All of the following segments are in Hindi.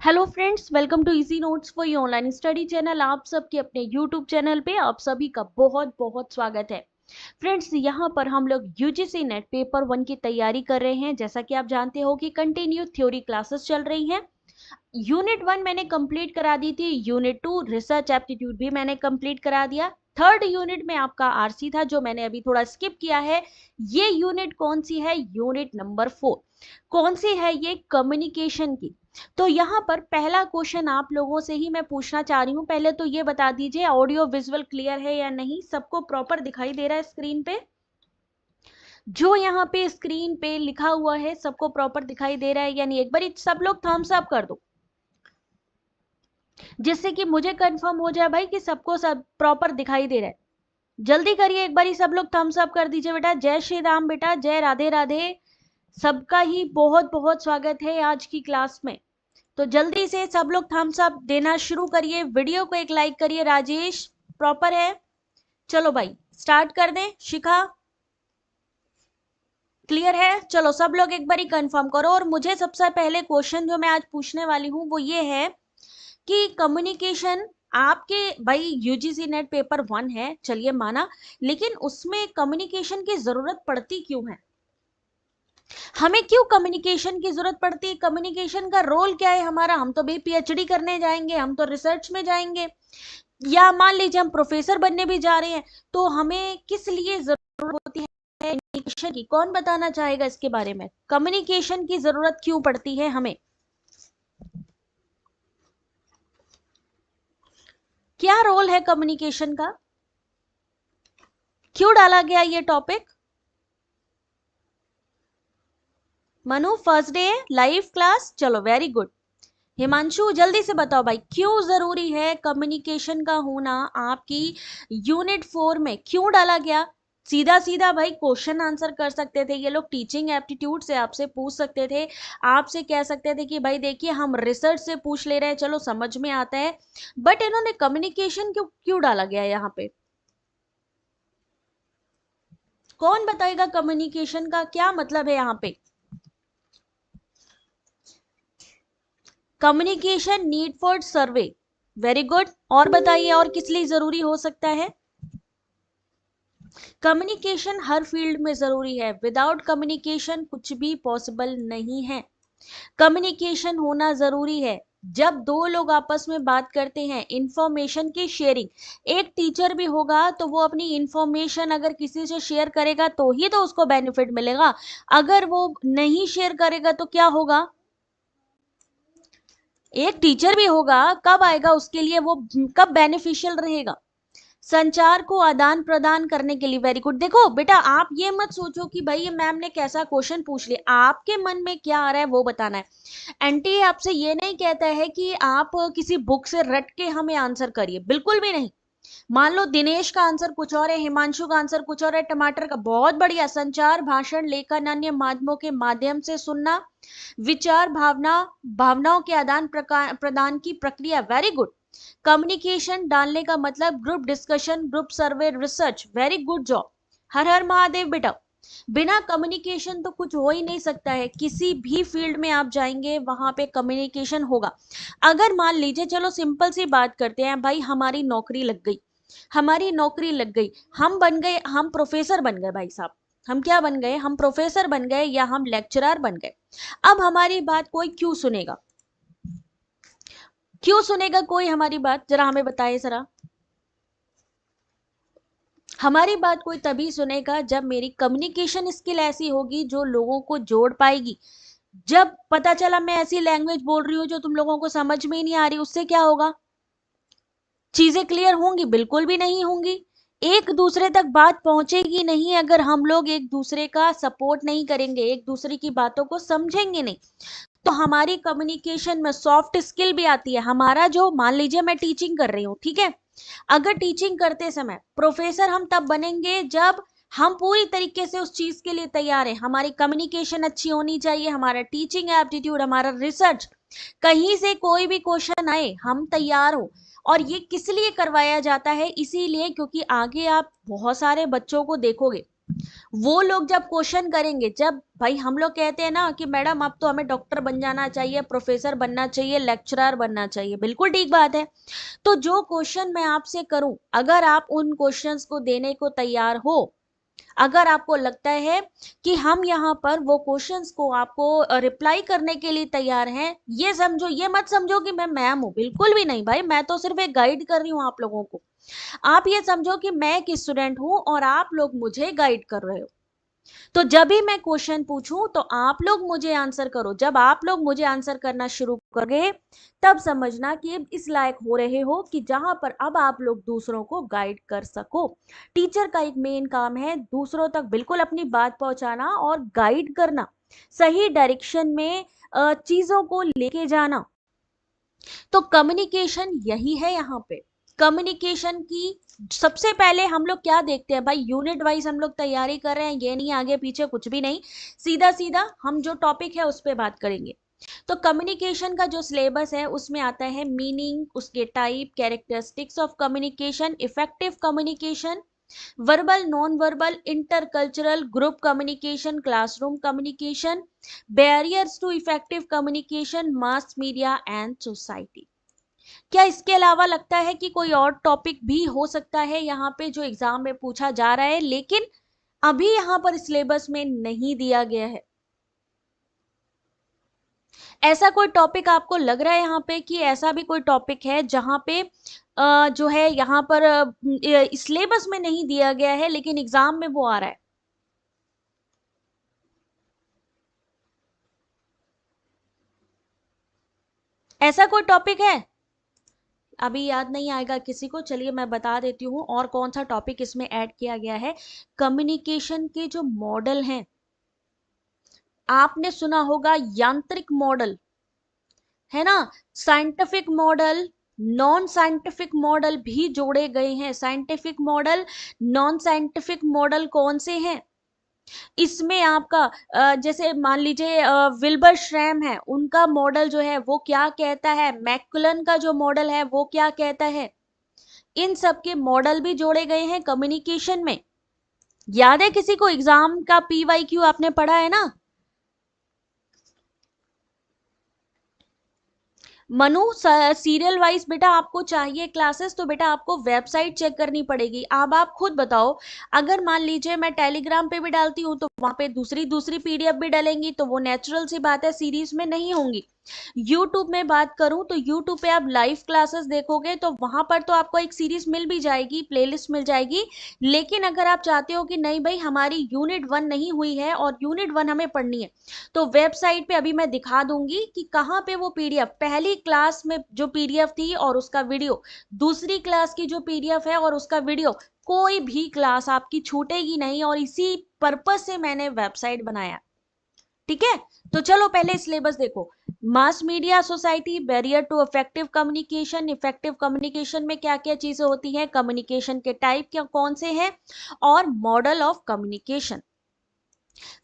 Hello friends, welcome to easy notes for your online study channel. आप सबके अपने यूट्यूब चैनल पे आप सभी का बहुत बहुत स्वागत है। फ्रेंड्स, यहाँ पर हम लोग यूजीसी नेट पेपर 1 की तैयारी कर रहे हैं। जैसा कि आप जानते हो कि कंटिन्यू थ्योरी क्लासेस चल रही हैं। यूनिट 1 मैंने कंप्लीट करा दी थी, यूनिट 2 रिसर्च एप्टीट्यूड भी मैंने कंप्लीट करा दिया। थर्ड यूनिट में आपका आरसी था जो मैंने अभी थोड़ा स्किप किया है। ये यूनिट कौन सी है? Unit number 4। कौन सी है ये? कम्युनिकेशन की। तो यहाँ पर पहला क्वेश्चन आप लोगों से ही मैं पूछना चाह रही हूँ। पहले तो ये बता दीजिए ऑडियो विजुअल क्लियर है या नहीं, सबको प्रॉपर दिखाई दे रहा है स्क्रीन पे? जो यहाँ पे स्क्रीन पे लिखा हुआ है सबको प्रॉपर दिखाई दे रहा है या नहीं? एक बार सब लोग थम्स अप कर दो जिससे कि मुझे कंफर्म हो जाए भाई कि सबको सब प्रॉपर दिखाई दे रहा है। जल्दी करिए, एक बार सब लोग थम्स अप कर दीजिए बेटा। जय श्री राम बेटा, जय राधे राधे। सबका ही बहुत बहुत स्वागत है आज की क्लास में। तो जल्दी से सब लोग थम्स अप देना शुरू करिए। वीडियो को एक लाइक करिए। राजेश प्रॉपर है? चलो भाई स्टार्ट कर दें। शिखा क्लियर है? चलो सब लोग एक बार ही कंफर्म करो। और मुझे सबसे पहले क्वेश्चन जो मैं आज पूछने वाली हूँ वो ये है कि कम्युनिकेशन आपके भाई यूजीसी नेट पेपर 1 है, चलिए माना, लेकिन उसमें कम्युनिकेशन की जरूरत पड़ती क्यों है? हमें क्यों कम्युनिकेशन की जरूरत पड़ती है? कम्युनिकेशन का रोल क्या है हमारा? हम तो भी पीएचडी करने जाएंगे, हम तो रिसर्च में जाएंगे, या मान लीजिए हम प्रोफेसर बनने भी जा रहे हैं, तो हमें किस लिए जरूरत होती है कम्युनिकेशन की? कौन बताना चाहेगा इसके बारे में? कम्युनिकेशन की जरूरत क्यों पड़ती है हमें? क्या रोल है कम्युनिकेशन का? क्यों डाला गया ये topic? Manu first day live class, चलो वेरी गुड। हिमांशु जल्दी से बताओ भाई, क्यों जरूरी है कम्युनिकेशन का होना आपकी यूनिट 4 में? क्यों डाला गया? सीधा सीधा भाई क्वेश्चन आंसर कर सकते थे ये लोग, टीचिंग एप्टीट्यूड से आपसे पूछ सकते थे, आपसे कह सकते थे कि भाई देखिए हम रिसर्च से पूछ ले रहे हैं, चलो समझ में आता है। बट इन्होंने कम्युनिकेशन क्यों क्यों डाला गया यहाँ पे? कौन बताएगा कम्युनिकेशन का क्या मतलब है यहाँ पे? Communication need for survey, very good. और बताइए और किस लिए जरूरी हो सकता है? कम्युनिकेशन हर फील्ड में जरूरी है। विदाउट कम्युनिकेशन कुछ भी पॉसिबल नहीं है। कम्युनिकेशन होना जरूरी है। जब दो लोग आपस में बात करते हैं, इंफॉर्मेशन की शेयरिंग, एक टीचर भी होगा तो वो अपनी इंफॉर्मेशन अगर किसी से शेयर करेगा तो ही तो उसको बेनिफिट मिलेगा। अगर वो नहीं शेयर करेगा तो क्या होगा? एक टीचर भी होगा, कब आएगा उसके लिए वो, कब बेनिफिशियल रहेगा? संचार को आदान प्रदान करने के लिए। Very good. देखो बेटा, आप ये मत सोचो कि भाई ये मैम ने कैसा क्वेश्चन पूछ लिया, आपके मन में क्या आ रहा है वो बताना है। एनटीए आपसे ये नहीं कहता है कि आप किसी बुक से रट के हमें आंसर करिए, बिल्कुल भी नहीं। मान लो दिनेश का आंसर कुछ और है, हिमांशु का आंसर कुछ और है, टमाटर का, बहुत बढ़िया। संचार, भाषण, लेखन, अन्य माध्यमों के माध्यम से सुनना, विचार, भावनाओं के आदान प्रदान की प्रक्रिया, वेरी गुड। कम्युनिकेशन डालने का मतलब ग्रुप डिस्कशन, ग्रुप सर्वे, रिसर्च, वेरी गुड जॉब। हर हर महादेव बेटा। बिना कम्युनिकेशन तो कुछ हो ही नहीं सकता है। किसी भी फील्ड में आप जाएंगे वहां पे कम्युनिकेशन होगा। अगर मान लीजिए, चलो सिंपल सी बात करते हैं भाई, हमारी नौकरी लग गई, हमारी नौकरी लग गई, हम बन गए, हम प्रोफेसर बन गए भाई साहब। हम क्या बन गए? हम प्रोफेसर बन गए या हम लेक्चरर बन गए। अब हमारी बात कोई क्यों सुनेगा? क्यों सुनेगा कोई हमारी बात? जरा हमें बताइए जरा। हमारी बात कोई तभी सुनेगा जब मेरी कम्युनिकेशन स्किल ऐसी होगी जो लोगों को जोड़ पाएगी। जब पता चला मैं ऐसी लैंग्वेज बोल रही हूँ जो तुम लोगों को समझ में ही नहीं आ रही, उससे क्या होगा? चीजें क्लियर होंगी? बिल्कुल भी नहीं होंगी। एक दूसरे तक बात पहुंचेगी नहीं अगर हम लोग एक दूसरे का सपोर्ट नहीं करेंगे, एक दूसरे की बातों को समझेंगे नहीं। तो हमारी कम्युनिकेशन में सॉफ्ट स्किल भी आती है। हमारा जो, मान लीजिए मैं टीचिंग कर रही हूँ, ठीक है, अगर टीचिंग करते समय प्रोफेसर हम तब बनेंगे जब हम पूरी तरीके से उस चीज के लिए तैयार हैं। हमारी कम्युनिकेशन अच्छी होनी चाहिए, हमारा टीचिंग एप्टीट्यूड, हमारा रिसर्च, कहीं से कोई भी क्वेश्चन आए हम तैयार हो। और ये किस लिए करवाया जाता है? इसीलिए क्योंकि आगे आप बहुत सारे बच्चों को देखोगे, वो लोग जब क्वेश्चन करेंगे, जब भाई हम लोग कहते हैं ना कि मैडम अब तो हमें डॉक्टर बन जाना चाहिए, प्रोफेसर बनना चाहिए, लेक्चरर बनना चाहिए, बिल्कुल ठीक बात है। तो जो क्वेश्चन मैं आपसे करूं, अगर आप उन क्वेश्चंस को देने को तैयार हो, अगर आपको लगता है कि हम यहाँ पर वो क्वेश्चंस को आपको रिप्लाई करने के लिए तैयार हैं, ये समझो, ये मत समझो कि मैं मैम हूं, बिल्कुल भी नहीं भाई, मैं तो सिर्फ एक गाइड कर रही हूँ आप लोगों को। आप ये समझो कि मैं एक स्टूडेंट हूं और आप लोग मुझे गाइड कर रहे हो। तो जब भी मैं क्वेश्चन पूछूं तो आप लोग मुझे आंसर करो। जब आप लोग मुझे आंसर करना शुरू करोगे, तब समझना कि इस लायक हो रहे हो कि जहां पर अब आप लोग दूसरों को गाइड कर सको। टीचर का एक मेन काम है दूसरों तक बिल्कुल अपनी बात पहुंचाना और गाइड करना, सही डायरेक्शन में चीजों को लेके जाना। तो कम्युनिकेशन यही है यहाँ पे। कम्युनिकेशन की सबसे पहले हम लोग क्या देखते हैं भाई, यूनिट वाइज हम लोग तैयारी कर रहे हैं, ये नहीं आगे पीछे कुछ भी नहीं, सीधा सीधा हम जो टॉपिक है उस पर बात करेंगे। तो कम्युनिकेशन का जो सिलेबस है उसमें आता है मीनिंग, उसके type, characteristics of communication, effective communication, verbal, non verbal, intercultural, group communication, classroom communication, barriers to effective communication, mass media and society. क्या इसके अलावा लगता है कि कोई और टॉपिक भी हो सकता है यहाँ पे जो एग्जाम में पूछा जा रहा है, लेकिन अभी यहाँ पर सिलेबस में नहीं दिया गया है? ऐसा कोई टॉपिक आपको लग रहा है यहाँ पे कि ऐसा भी कोई टॉपिक है जहाँ पे जो है यहाँ पर सिलेबस में नहीं दिया गया है लेकिन एग्जाम में वो आ रहा है? ऐसा कोई टॉपिक है? अभी याद नहीं आएगा किसी को, चलिए मैं बता देती हूँ और कौन सा टॉपिक इसमें ऐड किया गया है। कम्युनिकेशन के जो मॉडल हैं, आपने सुना होगा यांत्रिक मॉडल, है ना, scientific model, non scientific model भी जोड़े गए हैं। Scientific model, non scientific model कौन से हैं इसमें आपका? जैसे मान लीजिए विल्बर श्रैम है, उनका मॉडल जो है वो क्या कहता है, मैकुलन का जो मॉडल है वो क्या कहता है, इन सब के मॉडल भी जोड़े गए हैं कम्युनिकेशन में। याद है किसी को? एग्जाम का PYQ आपने पढ़ा है ना? मनु, सीरियल वाइज बेटा आपको चाहिए क्लासेस तो बेटा आपको वेबसाइट चेक करनी पड़ेगी। अब आप खुद बताओ, अगर मान लीजिए मैं टेलीग्राम पे भी डालती हूँ तो वहां पे दूसरी दूसरी PDF भी डलेंगी, तो वो नेचुरल सी बात है सीरीज में नहीं होंगी। यूट्यूब में बात करूं तो यूट्यूब पे आप लाइव क्लासेस देखोगे तो वहां पर तो आपको एक सीरीज मिल भी जाएगी, प्लेलिस्ट मिल जाएगी। लेकिन अगर आप चाहते हो कि नहीं भाई हमारी यूनिट 1 नहीं हुई है और यूनिट 1 हमें पढ़नी है, तो वेबसाइट पे अभी मैं दिखा दूंगी कि कहाँ पे वो PDF, पहली क्लास में जो PDF थी और उसका वीडियो, दूसरी क्लास की जो PDF है और उसका वीडियो, कोई भी क्लास आपकी छूटेगी नहीं, और इसी पर्पस से मैंने वेबसाइट बनाया। ठीक है, तो चलो पहले सिलेबस देखो। Mass media society, barrier to effective communication, effective communication में क्या क्या चीजें होती हैं, कम्युनिकेशन के टाइप क्या कौन से हैं, और मॉडल ऑफ कम्युनिकेशन,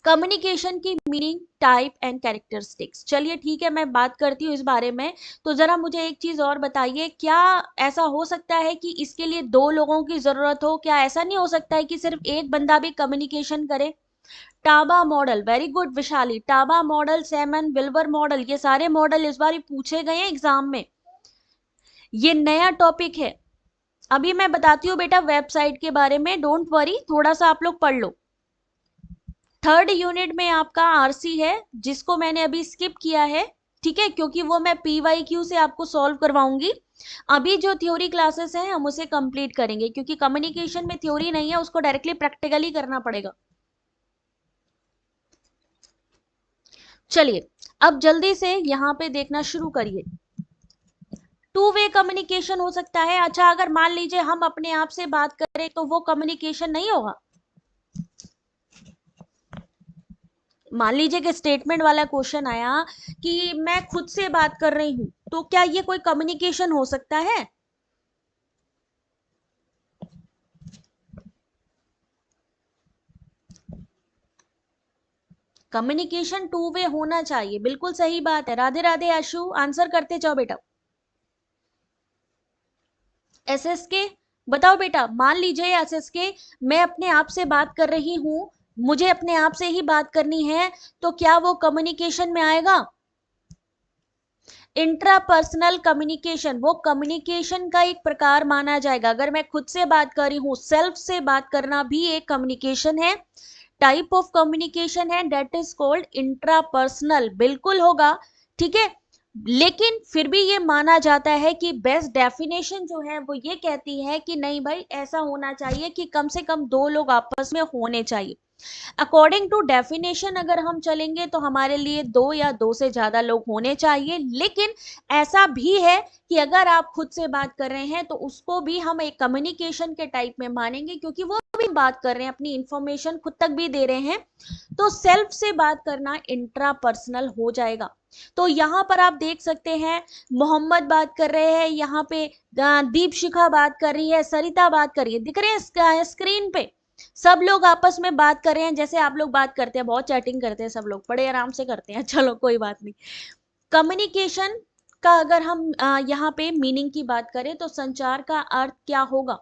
कम्युनिकेशन की मीनिंग, टाइप एंड कैरेक्टरिस्टिक्स। चलिए ठीक है, मैं बात करती हूँ इस बारे में। तो जरा मुझे एक चीज और बताइए, क्या ऐसा हो सकता है कि इसके लिए दो लोगों की जरूरत हो? क्या ऐसा नहीं हो सकता है कि सिर्फ एक बंदा भी कम्युनिकेशन करे? टाबा मॉडल, वेरी गुड विशाली, टाबा मॉडल, सेमन विल्बर मॉडल, ये सारे मॉडल इस बार पूछे गए हैं एग्जाम में। ये नया टॉपिक है। अभी मैं बताती हूँ बेटा वेबसाइट के बारे में, डोंट वरी, थोड़ा सा आप लोग पढ़ लो। थर्ड यूनिट में आपका RC है जिसको मैंने अभी स्किप किया है, ठीक है, क्योंकि वो मैं PYQ से आपको सॉल्व करवाऊंगी। अभी जो थ्योरी क्लासेस हैं हम उसे कंप्लीट करेंगे, क्योंकि कम्युनिकेशन में थ्योरी नहीं है, उसको डायरेक्टली प्रैक्टिकली करना पड़ेगा। चलिए अब जल्दी से यहाँ पे देखना शुरू करिए। टू वे कम्युनिकेशन हो सकता है। अच्छा, अगर मान लीजिए हम अपने आप से बात करें तो वो कम्युनिकेशन नहीं होगा? मान लीजिए कि स्टेटमेंट वाला क्वेश्चन आया कि मैं खुद से बात कर रही हूं, तो क्या ये कोई कम्युनिकेशन हो सकता है? कम्युनिकेशन टू वे होना चाहिए, बिल्कुल सही बात है। राधे राधे आशु, आंसर करते जाओ बेटा। SSK बताओ बेटा, मान लीजिए SSK मैं अपने आप से बात कर रही हूं, मुझे अपने आप से ही बात करनी है, तो क्या वो कम्युनिकेशन में आएगा? इंट्रापर्सनल कम्युनिकेशन वो कम्युनिकेशन का एक प्रकार माना जाएगा। अगर मैं खुद से बात कर रही हूं, सेल्फ से बात करना भी एक कम्युनिकेशन है, टाइप ऑफ कम्युनिकेशन है, दैट इज कॉल्ड इंट्रापर्सनल, बिल्कुल होगा। ठीक है, लेकिन फिर भी ये माना जाता है कि बेस्ट डेफिनेशन जो है वो ये कहती है कि नहीं भाई, ऐसा होना चाहिए कि कम से कम दो लोग आपस में होने चाहिए। अकॉर्डिंग टू डेफिनेशन अगर हम चलेंगे तो हमारे लिए दो या दो से ज्यादा लोग होने चाहिए, लेकिन ऐसा भी है कि अगर आप खुद से बात कर रहे हैं तो उसको भी हम एक कम्युनिकेशन के टाइप में मानेंगे, क्योंकि वो भी बात कर रहे हैं, अपनी इंफॉर्मेशन खुद तक भी दे रहे हैं। तो सेल्फ से बात करना इंट्रा पर्सनल हो जाएगा। तो यहाँ पर आप देख सकते हैं, मोहम्मद बात कर रहे हैं, यहाँ पे दीपशिखा बात कर रही है, सरिता बात कर रही है, दिख रहे हैं स्क्रीन पे। सब लोग आपस में बात कर रहे हैं, जैसे आप लोग बात करते हैं, बहुत चैटिंग करते हैं, सब लोग बड़े आराम से करते हैं। चलो कोई बात नहीं। कम्युनिकेशन का अगर हम यहाँ पे मीनिंग की बात करें तो संचार का अर्थ क्या होगा?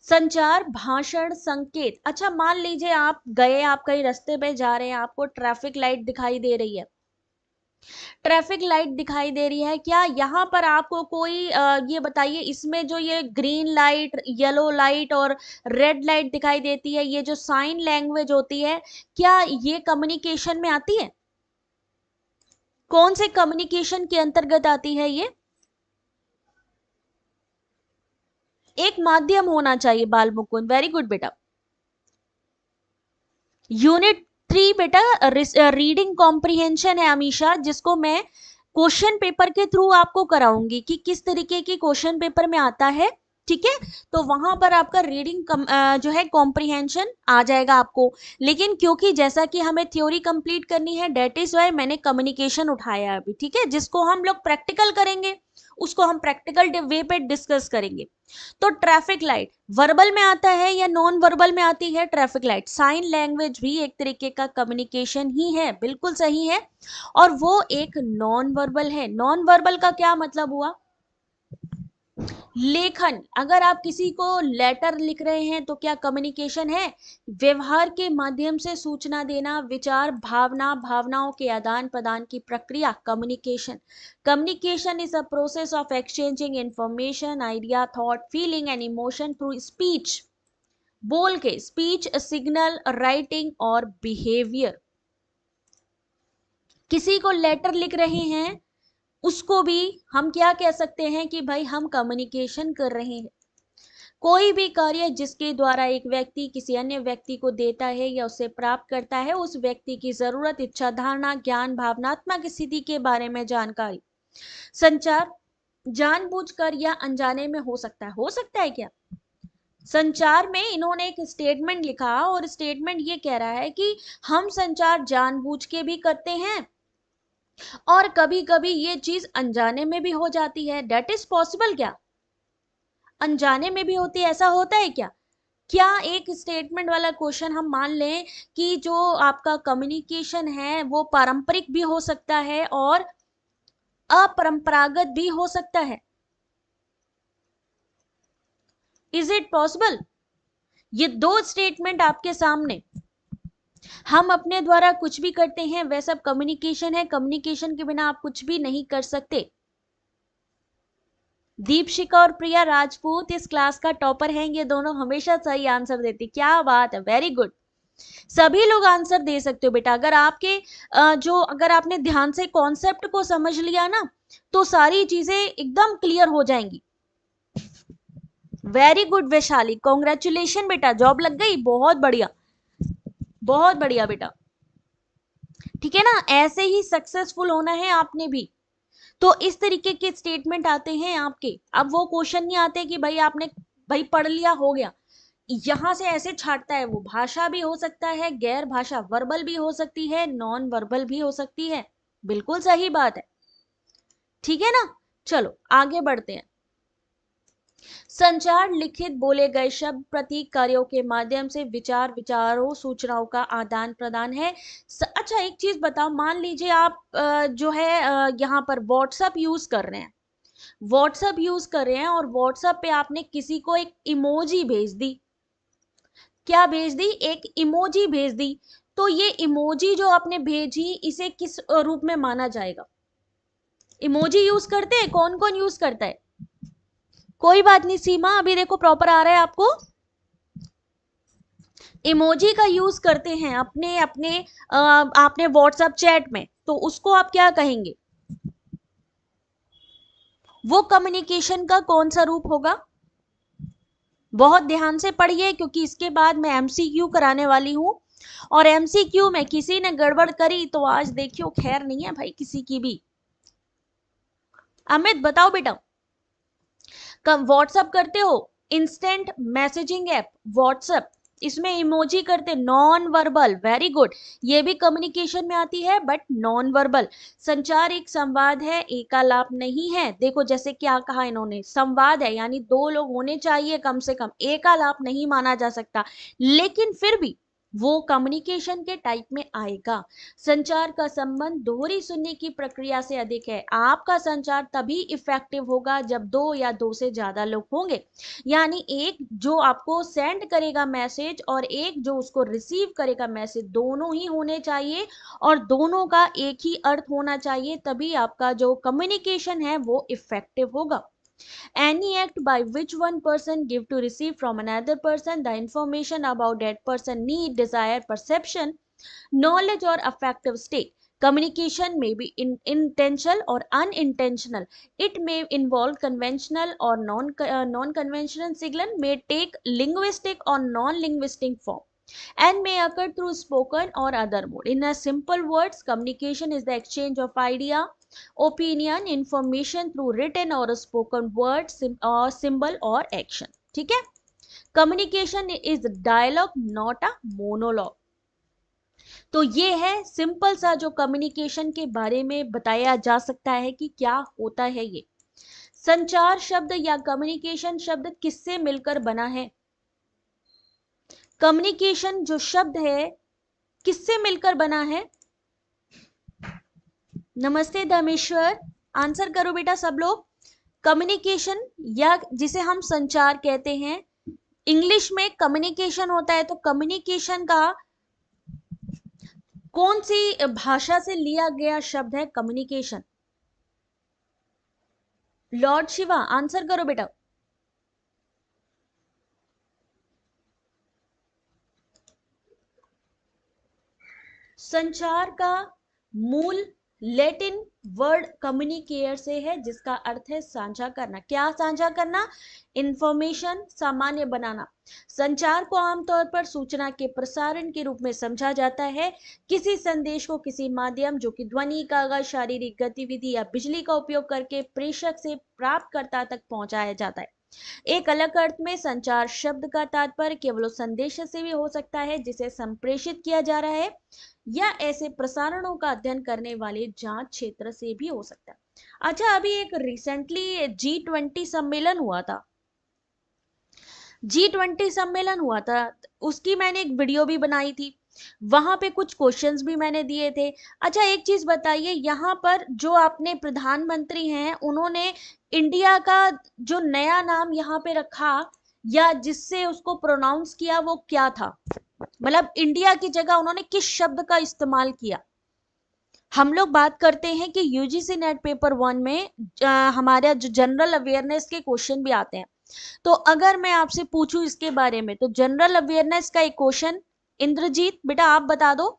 संचार, भाषण, संकेत। अच्छा मान लीजिए आप गए, आप कहीं रास्ते पे जा रहे हैं, आपको ट्रैफिक लाइट दिखाई दे रही है, ट्रैफिक लाइट दिखाई दे रही है, क्या यहाँ पर आपको कोई ये बताइए, इसमें जो ये ग्रीन लाइट, येलो लाइट और रेड लाइट दिखाई देती है, ये जो साइन लैंग्वेज होती है, क्या ये कम्युनिकेशन में आती है? कौन से कम्युनिकेशन के अंतर्गत आती है ये? एक माध्यम होना चाहिए बाल मुकुंद, वेरी गुड बेटा। यूनिट 3 बेटा रीडिंग कॉम्प्रिहेंशन है अमीशा, जिसको मैं क्वेश्चन पेपर के थ्रू आपको कराऊंगी कि किस तरीके की क्वेश्चन पेपर में आता है। ठीक है, तो वहां पर आपका रीडिंग जो है कॉम्प्रिहेंशन आ जाएगा आपको। लेकिन क्योंकि जैसा कि हमें थ्योरी कंप्लीट करनी है, डेट इज वाई मैंने कम्युनिकेशन उठाया अभी। ठीक है, जिसको हम लोग प्रैक्टिकल करेंगे, उसको हम प्रैक्टिकल वे पे डिस्कस करेंगे। तो ट्रैफिक लाइट वर्बल में आता है या नॉन वर्बल में आती है? ट्रैफिक लाइट, साइन लैंग्वेज भी एक तरीके का कम्युनिकेशन ही है, बिल्कुल सही है, और वो एक नॉन वर्बल है। नॉन वर्बल का क्या मतलब हुआ? लेखन, अगर आप किसी को लेटर लिख रहे हैं तो क्या कम्युनिकेशन है? व्यवहार के माध्यम से सूचना देना, विचार, भावना, भावनाओं के आदान प्रदान की प्रक्रिया, communication. Communication is a process of exchanging information, idea, thought, feeling and emotion through speech, बोल के, स्पीच, सिग्नल, राइटिंग और बिहेवियर। किसी को लेटर लिख रहे हैं, उसको भी हम क्या कह सकते हैं कि भाई हम कम्युनिकेशन कर रहे हैं। कोई भी कार्य जिसके द्वारा एक व्यक्ति किसी अन्य व्यक्ति को देता है या उसे प्राप्त करता है, उस व्यक्ति की जरूरत, इच्छा, धारणा, ज्ञान, भावनात्मक स्थिति के बारे में जानकारी। संचार जानबूझकर या अनजाने में हो सकता है। हो सकता है क्या? संचार में इन्होंने एक स्टेटमेंट लिखा और स्टेटमेंट ये कह रहा है कि हम संचार जानबूझ के भी करते हैं और कभी कभी ये चीज अनजाने में भी हो जाती है। डेट इज पॉसिबल क्या? अनजाने में भी होती है, ऐसा होता है क्या? क्या एक स्टेटमेंट वाला क्वेश्चन हम मान लें कि जो आपका कम्युनिकेशन है वो पारंपरिक भी हो सकता है और अपरंपरागत भी हो सकता है? Is it possible? ये दो स्टेटमेंट आपके सामने, हम अपने द्वारा कुछ भी करते हैं वह सब कम्युनिकेशन है, कम्युनिकेशन के बिना आप कुछ भी नहीं कर सकते। दीपशिका और प्रिया राजपूत इस क्लास का टॉपर हैं, ये दोनों हमेशा सही आंसर देती, क्या बात है, वेरी गुड। सभी लोग आंसर दे सकते हो बेटा, अगर आपके अगर आपने ध्यान से कॉन्सेप्ट को समझ लिया ना, तो सारी चीजें एकदम क्लियर हो जाएंगी। वेरी गुड वैशाली, कॉन्ग्रेचुलेशन बेटा, जॉब लग गई, बहुत बढ़िया, बहुत बढ़िया बेटा। ठीक है ना, ऐसे ही सक्सेसफुल होना है आपने भी। तो इस तरीके के स्टेटमेंट आते हैं आपके। अब वो क्वेश्चन नहीं आते कि भाई आपने भाई पढ़ लिया हो गया, यहां से ऐसे छाटता है। वो भाषा भी हो सकता है, गैर भाषा, वर्बल भी हो सकती है, नॉन वर्बल भी हो सकती है, बिल्कुल सही बात है। ठीक है ना, चलो आगे बढ़ते हैं। संचार लिखित बोले गए शब्द, प्रतीक, कार्यों के माध्यम से विचार, विचारों, सूचनाओं का आदान प्रदान है। अच्छा एक चीज बताओ, मान लीजिए आप जो है यहाँ पर व्हाट्सएप यूज कर रहे हैं, व्हाट्सएप यूज कर रहे हैं और व्हाट्सएप पे आपने किसी को एक इमोजी भेज दी, क्या भेज दी? एक इमोजी भेज दी। तो ये इमोजी जो आपने भेजी, इसे किस रूप में माना जाएगा? इमोजी यूज करते हैं, कौन कौन यूज करता है? कोई बात नहीं सीमा, अभी देखो प्रॉपर आ रहा है आपको। इमोजी का यूज करते हैं अपने अपने आपने व्हाट्सएप चैट में, तो उसको आप क्या कहेंगे? वो कम्युनिकेशन का कौन सा रूप होगा? बहुत ध्यान से पढ़िए, क्योंकि इसके बाद मैं एमसीक्यू कराने वाली हूं, और एमसीक्यू में किसी ने गड़बड़ करी तो आज देखियो खैर नहीं है भाई किसी की भी। अमित बताओ बेटा, कब व्हाट्सअप करते हो? इंस्टेंट मैसेजिंग ऐप व्हाट्सएप, इसमें इमोजी करते, नॉन वर्बल, वेरी गुड। ये भी कम्युनिकेशन में आती है, बट नॉन वर्बल। संचार एक संवाद है, एकालाप नहीं है। देखो जैसे क्या कहा इन्होंने, संवाद है यानी दो लोग होने चाहिए कम से कम, एकालाप नहीं माना जा सकता, लेकिन फिर भी वो कम्युनिकेशन के टाइप में आएगा। संचार का संबंध दोहरी सुनने की प्रक्रिया से अधिक है। आपका संचार तभी इफेक्टिव होगा जब दो या दो से ज्यादा लोग होंगे, यानी एक जो आपको सेंड करेगा मैसेज और एक जो उसको रिसीव करेगा मैसेज, दोनों ही होने चाहिए और दोनों का एक ही अर्थ होना चाहिए, तभी आपका जो कम्युनिकेशन है वो इफेक्टिव होगा। Any act by which one person give to receive from another person the information about that person need, desire, perception, knowledge or affective state. Communication may be intentional or unintentional. It may involve conventional or non-conventional signal, may take linguistic or non-linguistic form, and may occur through spoken or other mode. In a simple words, communication is the exchange of idea, opinion, information through written or spoken word, symbol or action. ठीक है? Communication is dialogue, not a monologue. तो ये है सिंपल सा जो कम्युनिकेशन के बारे में बताया जा सकता है कि क्या होता है ये। संचार शब्द या कम्युनिकेशन शब्द किससे मिलकर बना है? कम्युनिकेशन जो शब्द है किससे मिलकर बना है? नमस्ते धमेश्वर, आंसर करो बेटा सब लोग। कम्युनिकेशन या जिसे हम संचार कहते हैं, इंग्लिश में कम्युनिकेशन होता है, तो कम्युनिकेशन का कौन सी भाषा से लिया गया शब्द है कम्युनिकेशन? लॉर्ड शिवा आंसर करो बेटा। संचार का मूल लैटिन वर्ड कम्युनिकेयर से है, जिसका अर्थ है साझा करना। क्या साझा करना? इंफॉर्मेशन सामान्य बनाना। संचार को आमतौर पर सूचना के प्रसारण के रूप में समझा जाता है। किसी संदेश को किसी माध्यम, जो कि ध्वनि, कागज, शारीरिक गतिविधि या बिजली का उपयोग करके प्रेषक से प्राप्तकर्ता तक पहुंचाया जाता है। एक अलग अर्थ में संचार शब्द का तात्पर्य केवल उस संदेश से भी हो सकता है जिसे संप्रेषित किया जा रहा है, या ऐसे प्रसारणों का अध्ययन करने वाले जांच क्षेत्र से भी हो सकता है। अच्छा, अभी एक रिसेंटली G20 सम्मेलन हुआ था, G20 सम्मेलन हुआ था, उसकी मैंने एक वीडियो भी बनाई थी, वहां पे कुछ क्वेश्चंस भी मैंने दिए थे। अच्छा एक चीज बताइए, यहाँ पर जो अपने प्रधानमंत्री हैं उन्होंने इंडिया का जो नया नाम यहाँ पे रखा या जिससे उसको प्रोनाउंस किया, वो क्या था? मतलब इंडिया की जगह उन्होंने किस शब्द का इस्तेमाल किया? हम लोग बात करते हैं कि यूजीसी नेट पेपर 1 में हमारे जो जनरल अवेयरनेस के क्वेश्चन भी आते हैं, तो अगर मैं आपसे पूछूं इसके बारे में, तो जनरल अवेयरनेस का एक क्वेश्चन, इंद्रजीत बेटा आप बता दो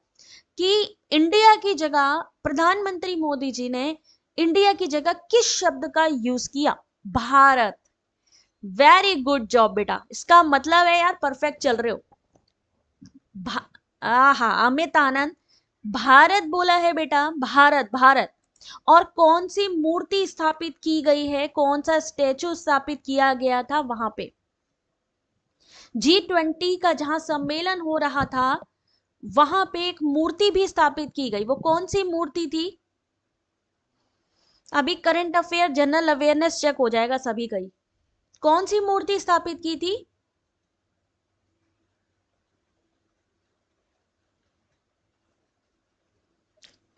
कि इंडिया की जगह प्रधानमंत्री मोदी जी ने इंडिया की जगह किस शब्द का यूज किया? भारत। वेरी गुड जॉब बेटा, इसका मतलब है यार परफेक्ट चल रहे हो। हाँ अमित आनंद, भारत बोला है बेटा, भारत भारत। और कौन सी मूर्ति स्थापित की गई है, कौन सा स्टेचू स्थापित किया गया था वहां पे? G20 का जहां सम्मेलन हो रहा था, वहां पे एक मूर्ति भी स्थापित की गई, वो कौन सी मूर्ति थी? अभी current affair general awareness check हो जाएगा सभी का ही। कौन सी मूर्ति स्थापित की थी?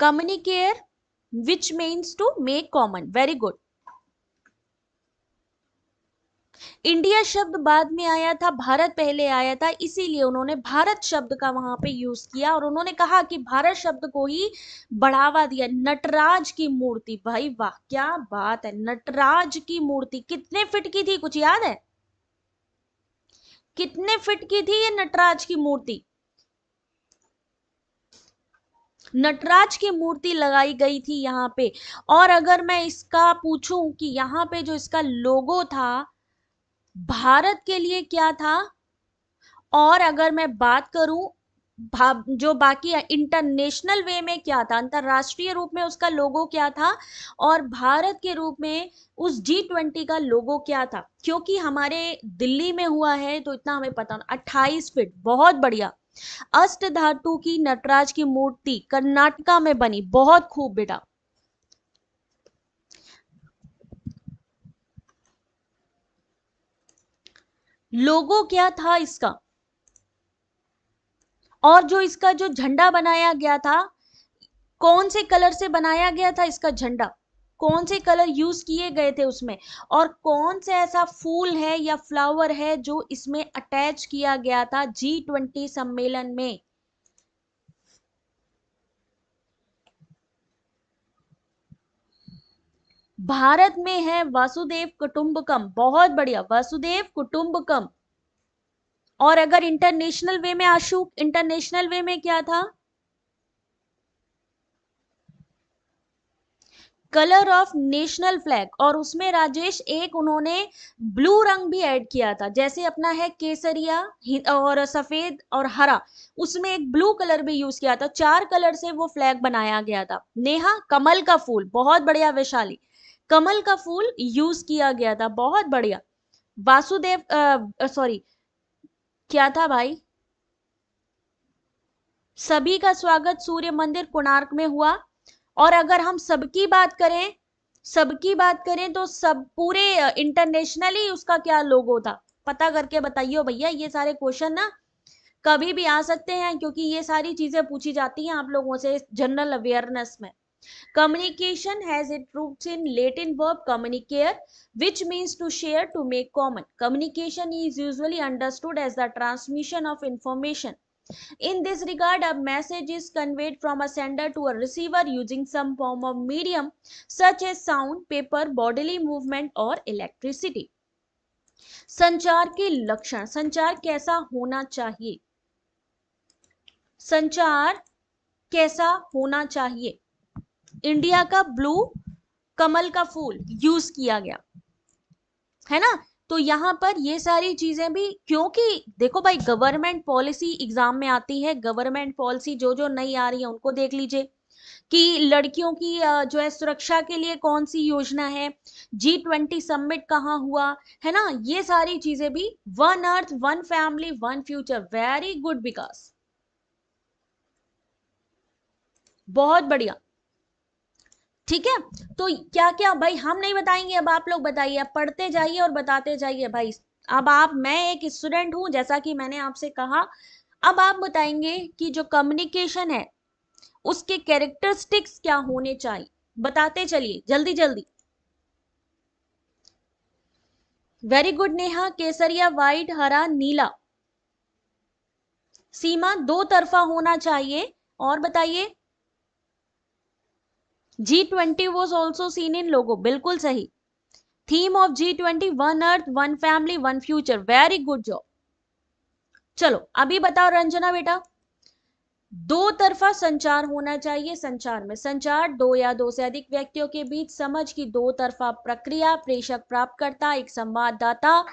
कम्युनिकेयर which means to make common, very good. India शब्द बाद में आया था, भारत पहले आया था, इसीलिए उन्होंने भारत शब्द का वहां पे यूज किया और उन्होंने कहा कि भारत शब्द को ही बढ़ावा दिया। नटराज की मूर्ति, भाई वाह क्या बात है, नटराज की मूर्ति कितने फीट की थी, कुछ याद है? कितने फीट की थी ये नटराज की मूर्ति? नटराज की मूर्ति लगाई गई थी यहाँ पे। और अगर मैं इसका पूछूं कि यहाँ पे जो इसका लोगो था भारत के लिए क्या था, और अगर मैं बात करूं जो बाकी इंटरनेशनल वे में क्या था, अंतरराष्ट्रीय रूप में उसका लोगो क्या था, और भारत के रूप में उस G20 का लोगो क्या था, क्योंकि हमारे दिल्ली में हुआ है तो इतना हमें पता ना। 28 फीट, बहुत बढ़िया। अष्ट धातु की नटराज की मूर्ति कर्नाटका में बनी, बहुत खूब बेटा। लोगो क्या था इसका, और जो इसका जो झंडा बनाया गया था, कौन से कलर से बनाया गया था इसका झंडा, कौन से कलर यूज किए गए थे उसमें, और कौन से ऐसा फूल है या फ्लावर है जो इसमें अटैच किया गया था G20 सम्मेलन में। भारत में है वासुदेव कुटुंबकम, बहुत बढ़िया, वसुदेव कुटुंबकम। और अगर इंटरनेशनल वे में आशु, इंटरनेशनल वे में क्या था, कलर ऑफ नेशनल फ्लैग, और उसमें राजेश एक उन्होंने ब्लू रंग भी ऐड किया था, जैसे अपना है केसरिया और सफेद और हरा, उसमें एक ब्लू कलर भी यूज किया था। 4 कलर से वो फ्लैग बनाया गया था। नेहा, कमल का फूल, बहुत बढ़िया वैशाली, कमल का फूल यूज किया गया था, बहुत बढ़िया। वासुदेव सॉरी, क्या था भाई, सभी का स्वागत सूर्य मंदिर कोणार्क में हुआ। और अगर हम सबकी बात करें, सबकी बात करें तो सब पूरे इंटरनेशनली उसका क्या लोगो था, पता करके बताइए भैया। ये सारे क्वेश्चन ना कभी भी आ सकते हैं, क्योंकि ये सारी चीजें पूछी जाती हैं आप लोगों से जनरल अवेयरनेस में। Communication has its roots in Latin verb communicare, which means to share, to make common. Communication is usually understood as the transmission of information. In this regard, a message is conveyed from a sender to a receiver using some form of medium such as sound, paper, bodily movement or electricity. संचार के लक्षण, संचार कैसा होना चाहिए, संचार कैसा होना चाहिए। इंडिया का ब्लू, कमल का फूल यूज किया गया है ना। तो यहां पर ये सारी चीजें भी, क्योंकि देखो भाई गवर्नमेंट पॉलिसी एग्जाम में आती है, गवर्नमेंट पॉलिसी जो जो नई आ रही है उनको देख लीजिए कि लड़कियों की जो है सुरक्षा के लिए कौन सी योजना है, G20 समिट कहाँ हुआ है ना, ये सारी चीजें भी। One earth, one family, one future, very good Vikas, बहुत बढ़िया। ठीक है, तो क्या क्या भाई हम नहीं बताएंगे, अब आप लोग बताइए, अब पढ़ते जाइए और बताते जाइए भाई। अब आप, मैं एक स्टूडेंट हूं जैसा कि मैंने आपसे कहा, अब आप बताएंगे कि जो कम्युनिकेशन है उसके कैरेक्टरिस्टिक्स क्या होने चाहिए, बताते चलिए जल्दी जल्दी। वेरी गुड नेहा, केसरिया, व्हाइट, हरा, नीला। सीमा, दो तरफा होना चाहिए, और बताइए। G20 was also seen in logo, बिल्कुल सही। Theme of G20, one earth, one family, one future, very good job. चलो अभी बताओ रंजना बेटा, दो तरफा संचार होना चाहिए। संचार में, संचार दो या दो से अधिक व्यक्तियों के बीच समझ की दो तरफा प्रक्रिया, प्रेषक प्राप्तकर्ता एक संवाददाता,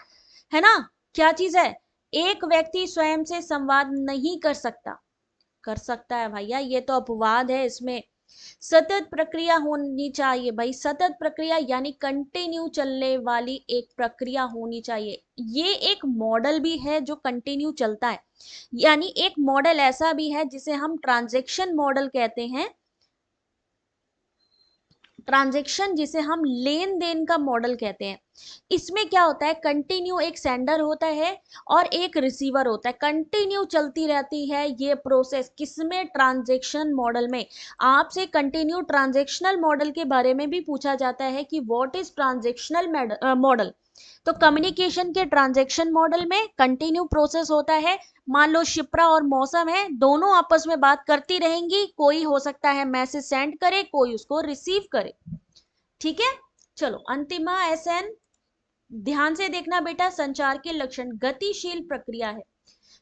है ना। क्या चीज है, एक व्यक्ति स्वयं से संवाद नहीं कर सकता, कर सकता है भैया, ये तो अपवाद है इसमें। सतत प्रक्रिया होनी चाहिए भाई, सतत प्रक्रिया यानी कंटिन्यू चलने वाली एक प्रक्रिया होनी चाहिए। ये एक मॉडल भी है जो कंटिन्यू चलता है, यानी एक मॉडल ऐसा भी है जिसे हम ट्रांजैक्शन मॉडल कहते हैं, ट्रांजैक्शन जिसे हम लेन देन का मॉडल कहते हैं। इसमें क्या होता है, कंटिन्यू एक सेंडर होता है और एक रिसीवर होता है, कंटिन्यू चलती रहती है ये प्रोसेस, किसमें, ट्रांजैक्शन मॉडल में। आपसे कंटिन्यू ट्रांजैक्शनल मॉडल के बारे में भी पूछा जाता है कि व्हाट इज ट्रांजैक्शनल मॉडल, तो कम्युनिकेशन के ट्रांजैक्शन मॉडल में कंटिन्यू प्रोसेस होता है। मान लो शिप्रा और मौसम है, दोनों आपस में बात करती रहेंगी, कोई हो सकता है मैसेज सेंड करे, कोई उसको रिसीव करे। ठीक है, चलो अंतिमा एसएन, ध्यान से देखना बेटा, संचार के लक्षण गतिशील प्रक्रिया है।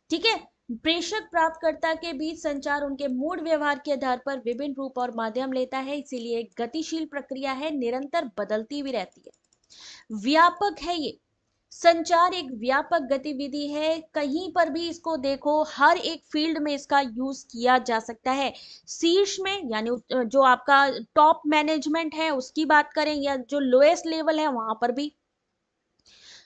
ठीक है, प्रेषक प्राप्तकर्ता के बीच संचार उनके मूड व्यवहार के आधार पर विभिन्न रूप और माध्यम लेता है, इसीलिए एक गतिशील प्रक्रिया है, निरंतर बदलती भी रहती है। व्यापक है ये, संचार एक व्यापक गतिविधि है, कहीं पर भी इसको देखो, हर एक फील्ड में इसका यूज किया जा सकता है। शीर्ष में यानी जो आपका टॉप मैनेजमेंट है उसकी बात करें, या जो लोएस्ट लेवल है वहां पर भी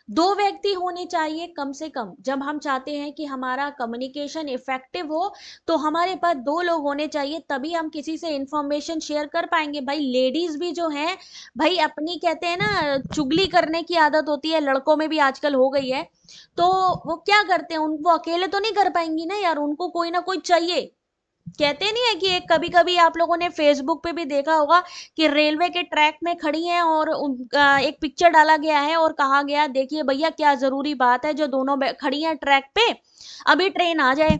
दो व्यक्ति होने चाहिए कम से कम। जब हम चाहते हैं कि हमारा कम्युनिकेशन इफेक्टिव हो तो हमारे पास दो लोग होने चाहिए, तभी हम किसी से इंफॉर्मेशन शेयर कर पाएंगे। भाई लेडीज भी जो हैं, भाई अपनी कहते हैं ना चुगली करने की आदत होती है, लड़कों में भी आजकल हो गई है, तो वो क्या करते हैं, उनको अकेले तो नहीं कर पाएंगी ना यार, उनको कोई ना कोई चाहिए। कहते नहीं है कि एक कभी कभी आप लोगों ने फेसबुक पे भी देखा होगा कि रेलवे के ट्रैक में खड़ी हैं और उनका एक पिक्चर डाला गया है और कहा गया देखिए भैया क्या जरूरी बात है, जो दोनों खड़ी हैं ट्रैक पे, अभी ट्रेन आ जाए।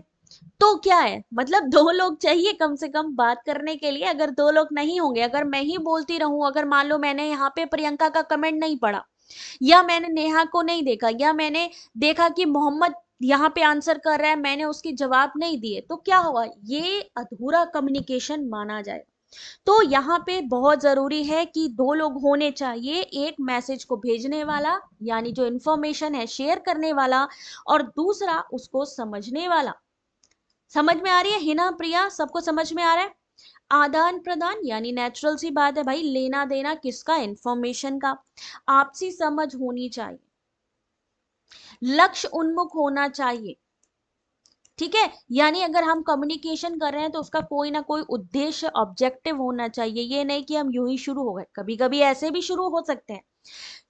तो क्या है मतलब, दो लोग चाहिए कम से कम बात करने के लिए। अगर दो लोग नहीं होंगे, अगर मैं ही बोलती रहूं, अगर मान लो मैंने यहाँ पे प्रियंका का कमेंट नहीं पढ़ा, या मैंने नेहा को नहीं देखा, या मैंने देखा कि मोहम्मद यहाँ पे आंसर कर रहा है, मैंने उसकी जवाब नहीं दिए, तो क्या हुआ, ये अधूरा कम्युनिकेशन माना जाए। तो यहाँ पे बहुत जरूरी है कि दो लोग होने चाहिए, एक मैसेज को भेजने वाला यानी जो इंफॉर्मेशन है शेयर करने वाला, और दूसरा उसको समझने वाला। समझ में आ रही है हिना प्रिया, सबको समझ में आ रहा है? आदान प्रदान यानी नेचुरल सी बात है भाई, लेना देना किसका, इंफॉर्मेशन का। आपसी समझ होनी चाहिए, लक्ष्य उन्मुख होना चाहिए। ठीक है, यानी अगर हम कम्युनिकेशन कर रहे हैं तो उसका कोई ना कोई उद्देश्य, ऑब्जेक्टिव होना चाहिए। ये नहीं कि हम यूं ही शुरू हो गए, कभी कभी ऐसे भी शुरू हो सकते हैं,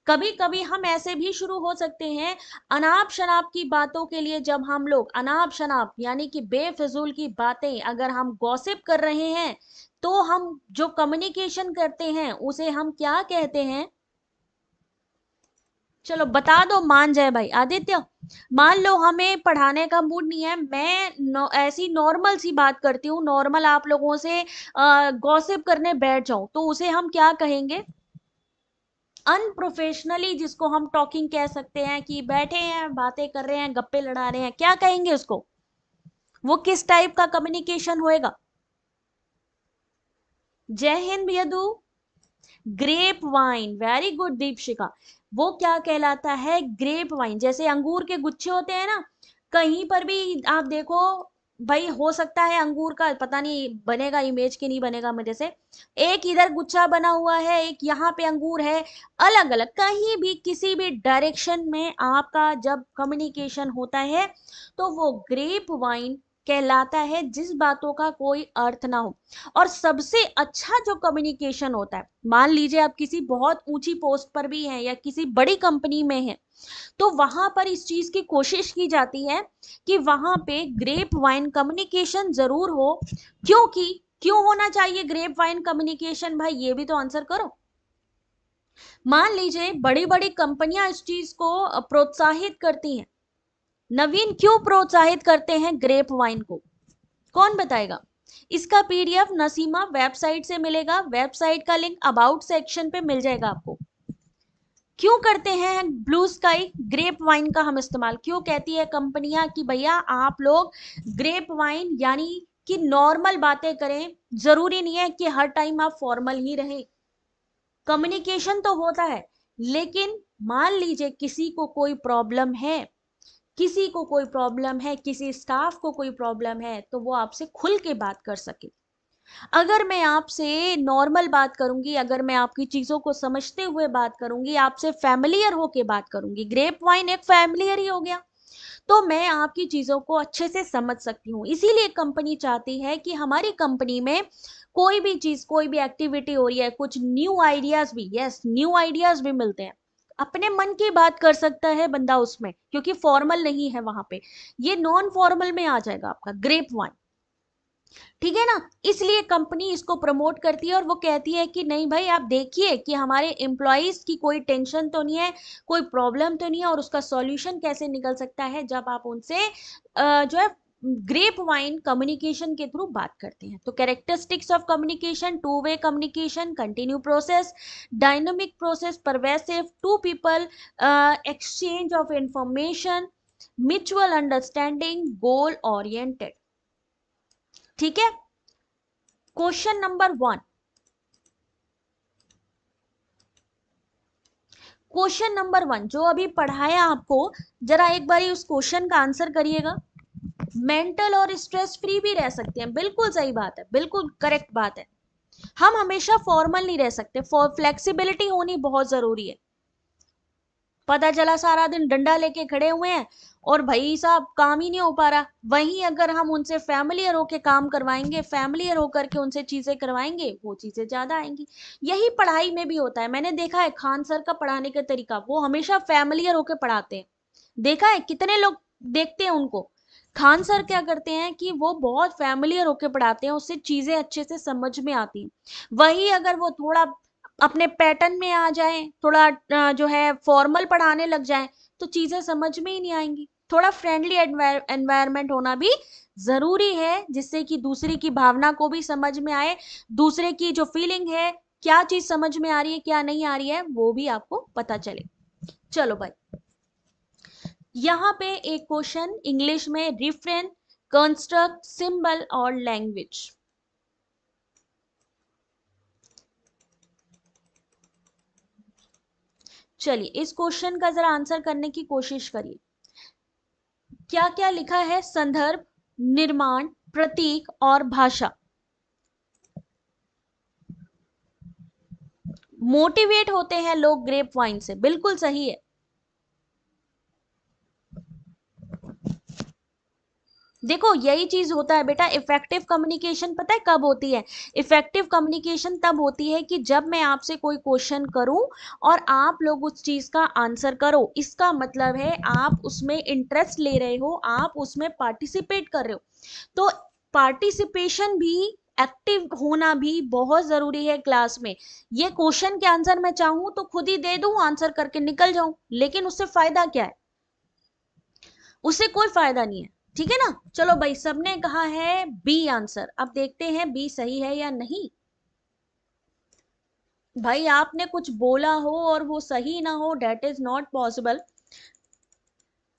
कभी कभी हम ऐसे भी शुरू हो सकते हैं अनाप शनाप की बातों के लिए। जब हम लोग अनाप शनाप यानी कि बेफिजूल की बातें अगर हम गॉसिप कर रहे हैं, तो हम जो कम्युनिकेशन करते हैं उसे हम क्या कहते हैं? चलो बता दो, मान जाए भाई आदित्य। मान लो हमें पढ़ाने का मूड नहीं है, मैं ऐसी नॉर्मल सी बात करती हूँ, नॉर्मल आप लोगों से गॉसिप करने बैठ जाऊं, तो उसे हम क्या कहेंगे? अनप्रोफेशनली, जिसको हम टॉकिंग कह सकते हैं, कि बैठे हैं बातें कर रहे हैं, गप्पे लड़ा रहे हैं, क्या कहेंगे उसको? वो किस टाइप का कम्युनिकेशन होएगा? जय हिंद Yadu. Grape wine, very good Deepshika. वो क्या कहलाता है? Grape wine. जैसे अंगूर के गुच्छे होते हैं ना, कहीं पर भी आप देखो, भाई हो सकता है अंगूर का पता नहीं बनेगा इमेज की नहीं बनेगा मेरे से, एक इधर गुच्छा बना हुआ है, एक यहाँ पे अंगूर है, अलग अलग कहीं भी किसी भी डायरेक्शन में आपका जब कम्युनिकेशन होता है तो वो ग्रेप वाइन कहलाता है, जिस बातों का कोई अर्थ ना हो। और सबसे अच्छा जो कम्युनिकेशन होता है, मान लीजिए आप किसी बहुत ऊंची पोस्ट पर भी हैं या किसी बड़ी कंपनी में हैं, तो वहां पर इस चीज की कोशिश की जाती है कि वहां पे ग्रेप वाइन कम्युनिकेशन जरूर हो। क्योंकि क्यों होना चाहिए ग्रेप वाइन कम्युनिकेशन? भाई ये भी तो आंसर करो। मान लीजिए बड़ी बड़ी कंपनियां इस चीज को प्रोत्साहित करती हैं। नवीन क्यों प्रोत्साहित करते हैं ग्रेप वाइन को? कौन बताएगा? इसका पीडीएफ नसीमा वेबसाइट से मिलेगा, वेबसाइट का लिंक अबाउट सेक्शन पे मिल जाएगा आपको। क्यों करते हैं ब्लू स्काई ग्रेप वाइन का हम इस्तेमाल? क्यों कहती है कंपनियां कि भैया आप लोग ग्रेप वाइन यानी कि नॉर्मल बातें करें, जरूरी नहीं है कि हर टाइम आप फॉर्मल ही रहें। कम्युनिकेशन तो होता है, लेकिन मान लीजिए किसी को कोई प्रॉब्लम है, किसी को कोई प्रॉब्लम है, किसी स्टाफ को कोई प्रॉब्लम है, तो वो आपसे खुल के बात कर सके। अगर मैं आपसे नॉर्मल बात करूंगी, अगर मैं आपकी चीजों को समझते हुए बात करूंगी, आपसे फैमिलियर होके बात करूंगी, ग्रेप वाइन एक फैमिलियर ही हो गया, तो मैं आपकी चीजों को अच्छे से समझ सकती हूँ। इसीलिए कंपनी चाहती है कि हमारी कंपनी में कोई भी चीज, कोई भी एक्टिविटी हो रही है, कुछ न्यू आइडियाज भी, यस न्यू आइडियाज भी मिलते हैं। अपने मन की बात कर सकता है बंदा उसमें, क्योंकि फॉर्मल नहीं है वहां पे, ये नॉन फॉर्मल में आ जाएगा आपका ग्रेप वाइन। ठीक है ना। इसलिए कंपनी इसको प्रमोट करती है और वो कहती है कि नहीं भाई आप देखिए कि हमारे एम्प्लॉयज की कोई टेंशन तो नहीं है, कोई प्रॉब्लम तो नहीं है, और उसका सॉल्यूशन कैसे निकल सकता है जब आप उनसे जो है ग्रेप वाइन कम्युनिकेशन के थ्रू बात करते हैं। तो characteristics of communication, two way communication, continue process, dynamic process, pervasive, two people exchange of information, mutual understanding, goal oriented. ठीक है। क्वेश्चन नंबर 1, क्वेश्चन नंबर 1 जो अभी पढ़ाया आपको, जरा एक बारी उस क्वेश्चन का आंसर करिएगा। मेंटल और स्ट्रेस फ्री भी रह सकते हैं, बिल्कुल सही बात है, बिल्कुल करेक्ट बात है। हम हमेशा फॉर्मल नहीं रह सकते, फ्लेक्सिबिलिटी होनी बहुत जरूरी है। पता चला सारा दिन डंडा लेके खड़े हुए हैं और भाई साहब काम ही नहीं हो पा रहा। वहीं अगर हम उनसे फैमिलियर होके काम करवाएंगे, फैमिलियर होकर के उनसे चीजें करवाएंगे, वो चीजें ज्यादा आएंगी। यही पढ़ाई में भी होता है। मैंने देखा है खान सर का पढ़ाने का तरीका, वो हमेशा फैमिलियर होके पढ़ाते हैं। देखा है कितने लोग देखते हैं उनको। खान सर क्या करते हैं कि वो बहुत फैमिलियर होके पढ़ाते हैं, उससे चीजें अच्छे से समझ में आती हैं। वही अगर वो थोड़ा अपने पैटर्न में आ जाए, थोड़ा जो है फॉर्मल पढ़ाने लग जाए, तो चीजें समझ में ही नहीं आएंगी। थोड़ा फ्रेंडली एनवायरनमेंट होना भी जरूरी है, जिससे कि दूसरे की भावना को भी समझ में आए, दूसरे की जो फीलिंग है, क्या चीज समझ में आ रही है क्या नहीं आ रही है, वो भी आपको पता चले। चलो भाई, यहाँ पे एक क्वेश्चन इंग्लिश में, रिफ्रेन, कंस्ट्रक्ट, सिंबल और लैंग्वेज। चलिए इस क्वेश्चन का जरा आंसर करने की कोशिश करिए। क्या क्या लिखा है? संदर्भ, निर्माण, प्रतीक और भाषा। मोटिवेट होते हैं लोग ग्रेप वाइन से, बिल्कुल सही है। देखो यही चीज होता है बेटा, इफेक्टिव कम्युनिकेशन पता है कब होती है? इफेक्टिव कम्युनिकेशन तब होती है कि जब मैं आपसे कोई क्वेश्चन करूं और आप लोग उस चीज का आंसर करो। इसका मतलब है आप उसमें इंटरेस्ट ले रहे हो, आप उसमें पार्टिसिपेट कर रहे हो। तो पार्टिसिपेशन भी, एक्टिव होना भी बहुत जरूरी है क्लास में। ये क्वेश्चन के आंसर मैं चाहूं तो खुद ही दे दूं, आंसर करके निकल जाऊं, लेकिन उससे फायदा क्या है? उससे कोई फायदा नहीं है। ठीक है ना। चलो भाई, सबने कहा है बी आंसर, अब देखते हैं बी सही है या नहीं। भाई आपने कुछ बोला हो और वो सही ना हो, डेट इज नॉट पॉसिबल।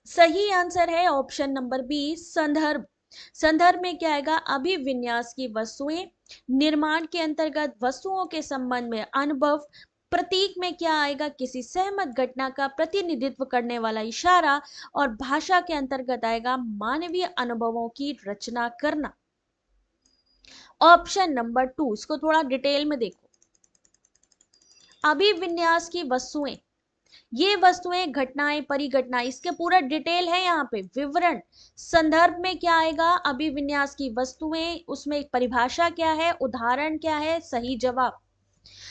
सही आंसर है ऑप्शन नंबर बी, संदर्भ। संदर्भ में क्या आएगा? अभिविन्यास की वस्तुएं। निर्माण के अंतर्गत वस्तुओं के संबंध में अनुभव। प्रतीक में क्या आएगा? किसी सहमत घटना का प्रतिनिधित्व करने वाला इशारा। और भाषा के अंतर्गत आएगा मानवीय अनुभवों की रचना करना। ऑप्शन नंबर 2, इसको थोड़ा डिटेल में देखो। अभिविन्यास की वस्तुएं, ये वस्तुएं, घटनाएं, परिघटना, इसके पूरा डिटेल है यहाँ पे, विवरण। संदर्भ में क्या आएगा? अभिविन्यास की वस्तुएं, उसमें परिभाषा क्या है, उदाहरण क्या है, सही जवाब।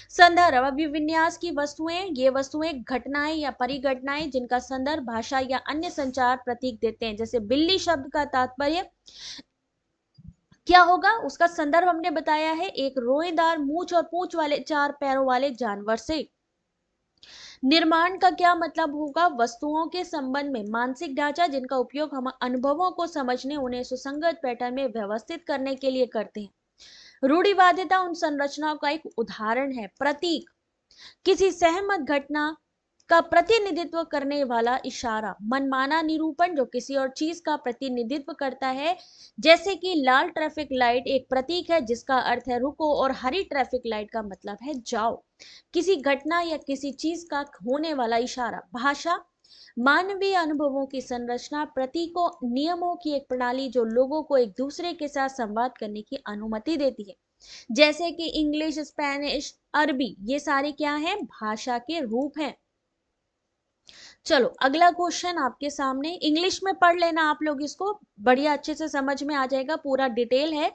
संदर्भ अभिविन्यास की वस्तुएं, ये वस्तुएं घटनाएं या परिघटनाएं जिनका संदर्भ भाषा या अन्य संचार प्रतीक देते हैं। जैसे बिल्ली शब्द का तात्पर्य क्या होगा? उसका संदर्भ हमने बताया है, एक रोएदार मूंछ और पूंछ वाले 4 पैरों वाले जानवर से। निर्माण का क्या मतलब होगा? वस्तुओं के संबंध में मानसिक ढांचा जिनका उपयोग हम अनुभवों को समझने, उन्हें सुसंगत पैटर्न में व्यवस्थित करने के लिए करते हैं। रूढ़िवादिता उन संरचनाओं का एक उदाहरण है। प्रतीक, किसी सहमत घटना का प्रतिनिधित्व करने वाला इशारा। मनमाना निरूपण, जो किसी और चीज का प्रतिनिधित्व करता है। जैसे कि लाल ट्रैफिक लाइट एक प्रतीक है जिसका अर्थ है रुको, और हरी ट्रैफिक लाइट का मतलब है जाओ। किसी घटना या किसी चीज का होने वाला इशारा। भाषा, मानवीय अनुभवों की संरचना, प्रतीकों, नियमों की एक प्रणाली जो लोगों को एक दूसरे के साथ संवाद करने की अनुमति देती है। जैसे कि इंग्लिश, स्पेनिश, अरबी, ये सारे क्या हैं? भाषा के रूप हैं। चलो अगला क्वेश्चन आपके सामने, इंग्लिश में पढ़ लेना आप लोग, इसको बढ़िया अच्छे से समझ में आ जाएगा, पूरा डिटेल है।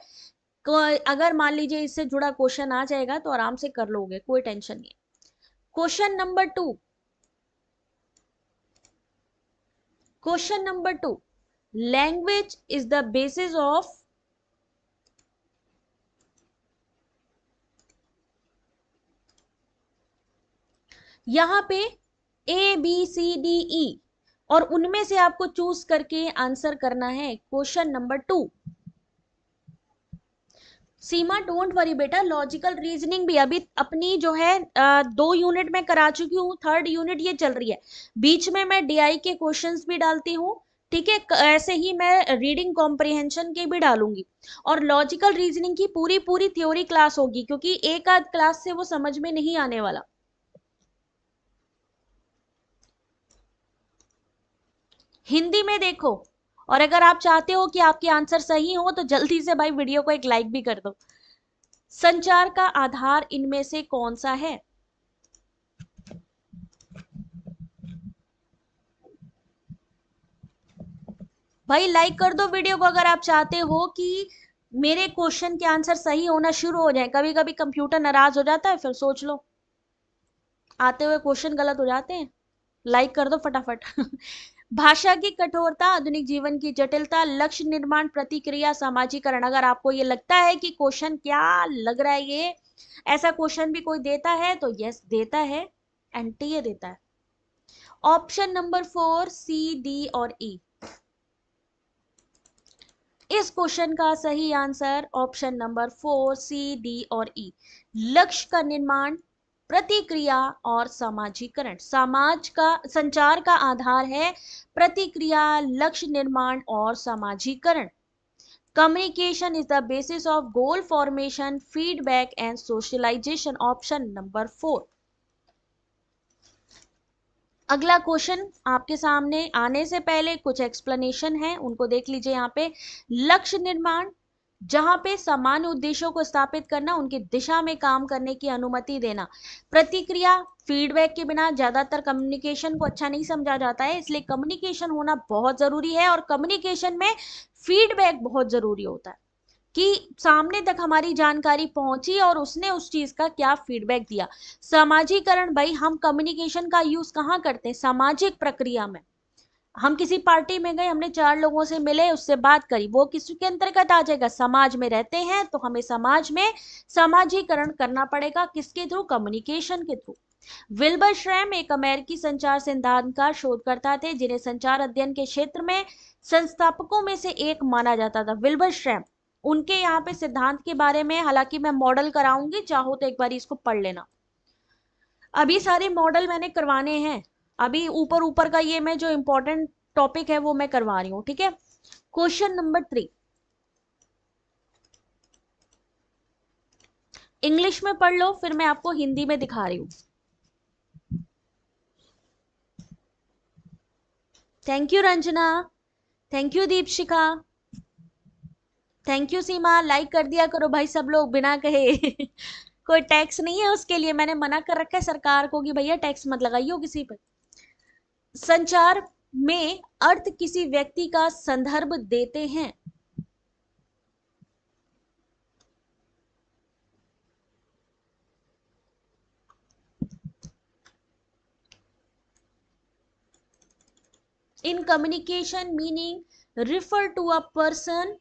अगर मान लीजिए इससे जुड़ा क्वेश्चन आ जाएगा तो आराम से कर लोगे, कोई टेंशन नहीं है। Question number 2, question number 2, language is the basis of यहाँ पे ABCDE और उनमें से आपको चूज करके आंसर करना है question number 2। Seema don't worry बेटा, लॉजिकल रीजनिंग भी अभी अपनी जो है 2 यूनिट में करा चुकी हूँ, 3rd यूनिट ये चल रही है। बीच में मैं DI के क्वेश्चंस भी डालती हूँ, ठीक है, ऐसे ही मैं रीडिंग कॉम्प्रिहेंशन के भी डालूंगी। और लॉजिकल रीजनिंग की पूरी पूरी थ्योरी क्लास होगी, क्योंकि एक आध क्लास से वो समझ में नहीं आने वाला। हिंदी में देखो, और अगर आप चाहते हो कि आपके आंसर सही हो तो जल्दी से भाई वीडियो को एक लाइक भी कर दो। संचार का आधार इनमें से कौन सा है? भाई लाइक कर दो वीडियो को अगर आप चाहते हो कि मेरे क्वेश्चन के आंसर सही होना शुरू हो जाए। कभी कभी कंप्यूटर नाराज हो जाता है, फिर सोच लो आते हुए क्वेश्चन गलत हो जाते हैं। लाइक कर दो फटाफट। भाषा की कठोरता, आधुनिक जीवन की जटिलता, लक्ष्य निर्माण, प्रतिक्रिया, सामाजिकरण। अगर आपको ये लगता है कि क्वेश्चन क्या लग रहा है, ये ऐसा क्वेश्चन भी कोई देता है, तो यस देता है, एनटीए देता है। ऑप्शन नंबर 4 C, D और E। इस क्वेश्चन का सही answer option number 4 C, D और E। लक्ष्य का निर्माण, प्रतिक्रिया और समाजीकरण। समाज का संचार का आधार है प्रतिक्रिया, लक्ष्य निर्माण और समाजीकरण। Communication is the basis of goal formation, feedback and socialization. Option number 4। अगला क्वेश्चन आपके सामने आने से पहले कुछ एक्सप्लेनेशन है, उनको देख लीजिए। यहाँ पे लक्ष्य निर्माण, जहां पे सामान्य उद्देश्यों को स्थापित करना, उनकी दिशा में काम करने की अनुमति देना। प्रतिक्रिया, फीडबैक के बिना ज्यादातर कम्युनिकेशन को अच्छा नहीं समझा जाता है, इसलिए कम्युनिकेशन होना बहुत जरूरी है, और कम्युनिकेशन में फीडबैक बहुत जरूरी होता है कि सामने तक हमारी जानकारी पहुंची और उसने उस चीज का क्या फीडबैक दिया। सामाजिकरण, भाई हम कम्युनिकेशन का यूज कहाँ करते हैं? सामाजिक प्रक्रिया में। हम किसी पार्टी में गए, हमने 4 लोगों से मिले, उससे बात करी, वो किसके अंतर्गत आ जाएगा? समाज में रहते हैं तो हमें समाज में सामाजिकरण करना पड़ेगा। किसके थ्रू? कम्युनिकेशन के थ्रू। विल्बर श्रैम एक अमेरिकी संचार सिद्धांत का शोधकर्ता थे, जिन्हें संचार अध्ययन के क्षेत्र में संस्थापकों में से एक माना जाता था। विल्बर श्रैम, उनके यहाँ पे सिद्धांत के बारे में हालांकि मैं मॉडल कराऊंगी, चाहो तो एक बार इसको पढ़ लेना। अभी सारे मॉडल मैंने करवाने हैं, अभी ऊपर ऊपर का ये मैं जो इंपॉर्टेंट टॉपिक है वो मैं करवा रही हूँ, ठीक है। क्वेश्चन नंबर 3 इंग्लिश में पढ़ लो, फिर मैं आपको हिंदी में दिखा रही हूँ। Thank you Ranjana, thank you Deepshikha, thank you Seema. Like कर दिया करो भाई सब लोग बिना कहे। कोई टैक्स नहीं है उसके लिए, मैंने मना कर रखा है सरकार को कि भैया टैक्स मत लगाइयो किसी पर। संचार में अर्थ किसी व्यक्ति का संदर्भ देते हैं। In communication meaning refer to a person.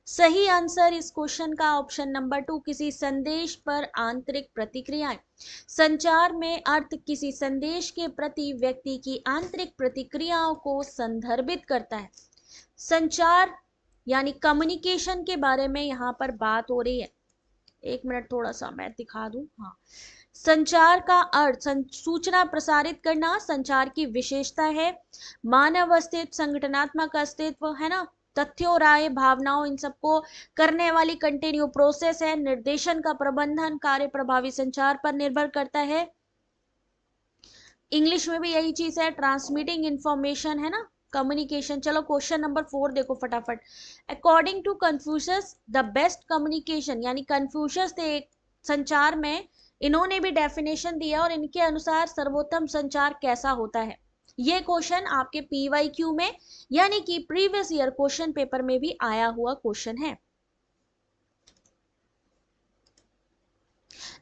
सही आंसर इस क्वेश्चन का ऑप्शन नंबर 2, किसी संदेश पर आंतरिक प्रतिक्रियाएं। संचार में अर्थ किसी संदेश के प्रति व्यक्ति की आंतरिक प्रतिक्रियाओं को संदर्भित करता है। संचार यानी कम्युनिकेशन के बारे में यहाँ पर बात हो रही है। एक मिनट थोड़ा सा मैं दिखा दूं। हाँ, संचार का अर्थ सूचना प्रसारित करना संचार की विशेषता है। मानव अस्तित्व, संगठनात्मक अस्तित्व है ना, तथ्यों, राय, भावनाओं, इन सबको करने वाली कंटिन्यू प्रोसेस है। निर्देशन का प्रबंधन कार्य प्रभावी संचार पर निर्भर करता है। इंग्लिश में भी यही चीज है, ट्रांसमिटिंग इंफॉर्मेशन है ना, कम्युनिकेशन। चलो क्वेश्चन नंबर 4 देखो फटाफट। According to Confucius the best communication, यानी कन्फ्यूशस थे एक संचार में, इन्होंने भी डेफिनेशन दिया और इनके अनुसार सर्वोत्तम संचार कैसा होता है। ये क्वेश्चन आपके PYQ में यानी कि प्रीवियस ईयर क्वेश्चन पेपर में भी आया हुआ क्वेश्चन है।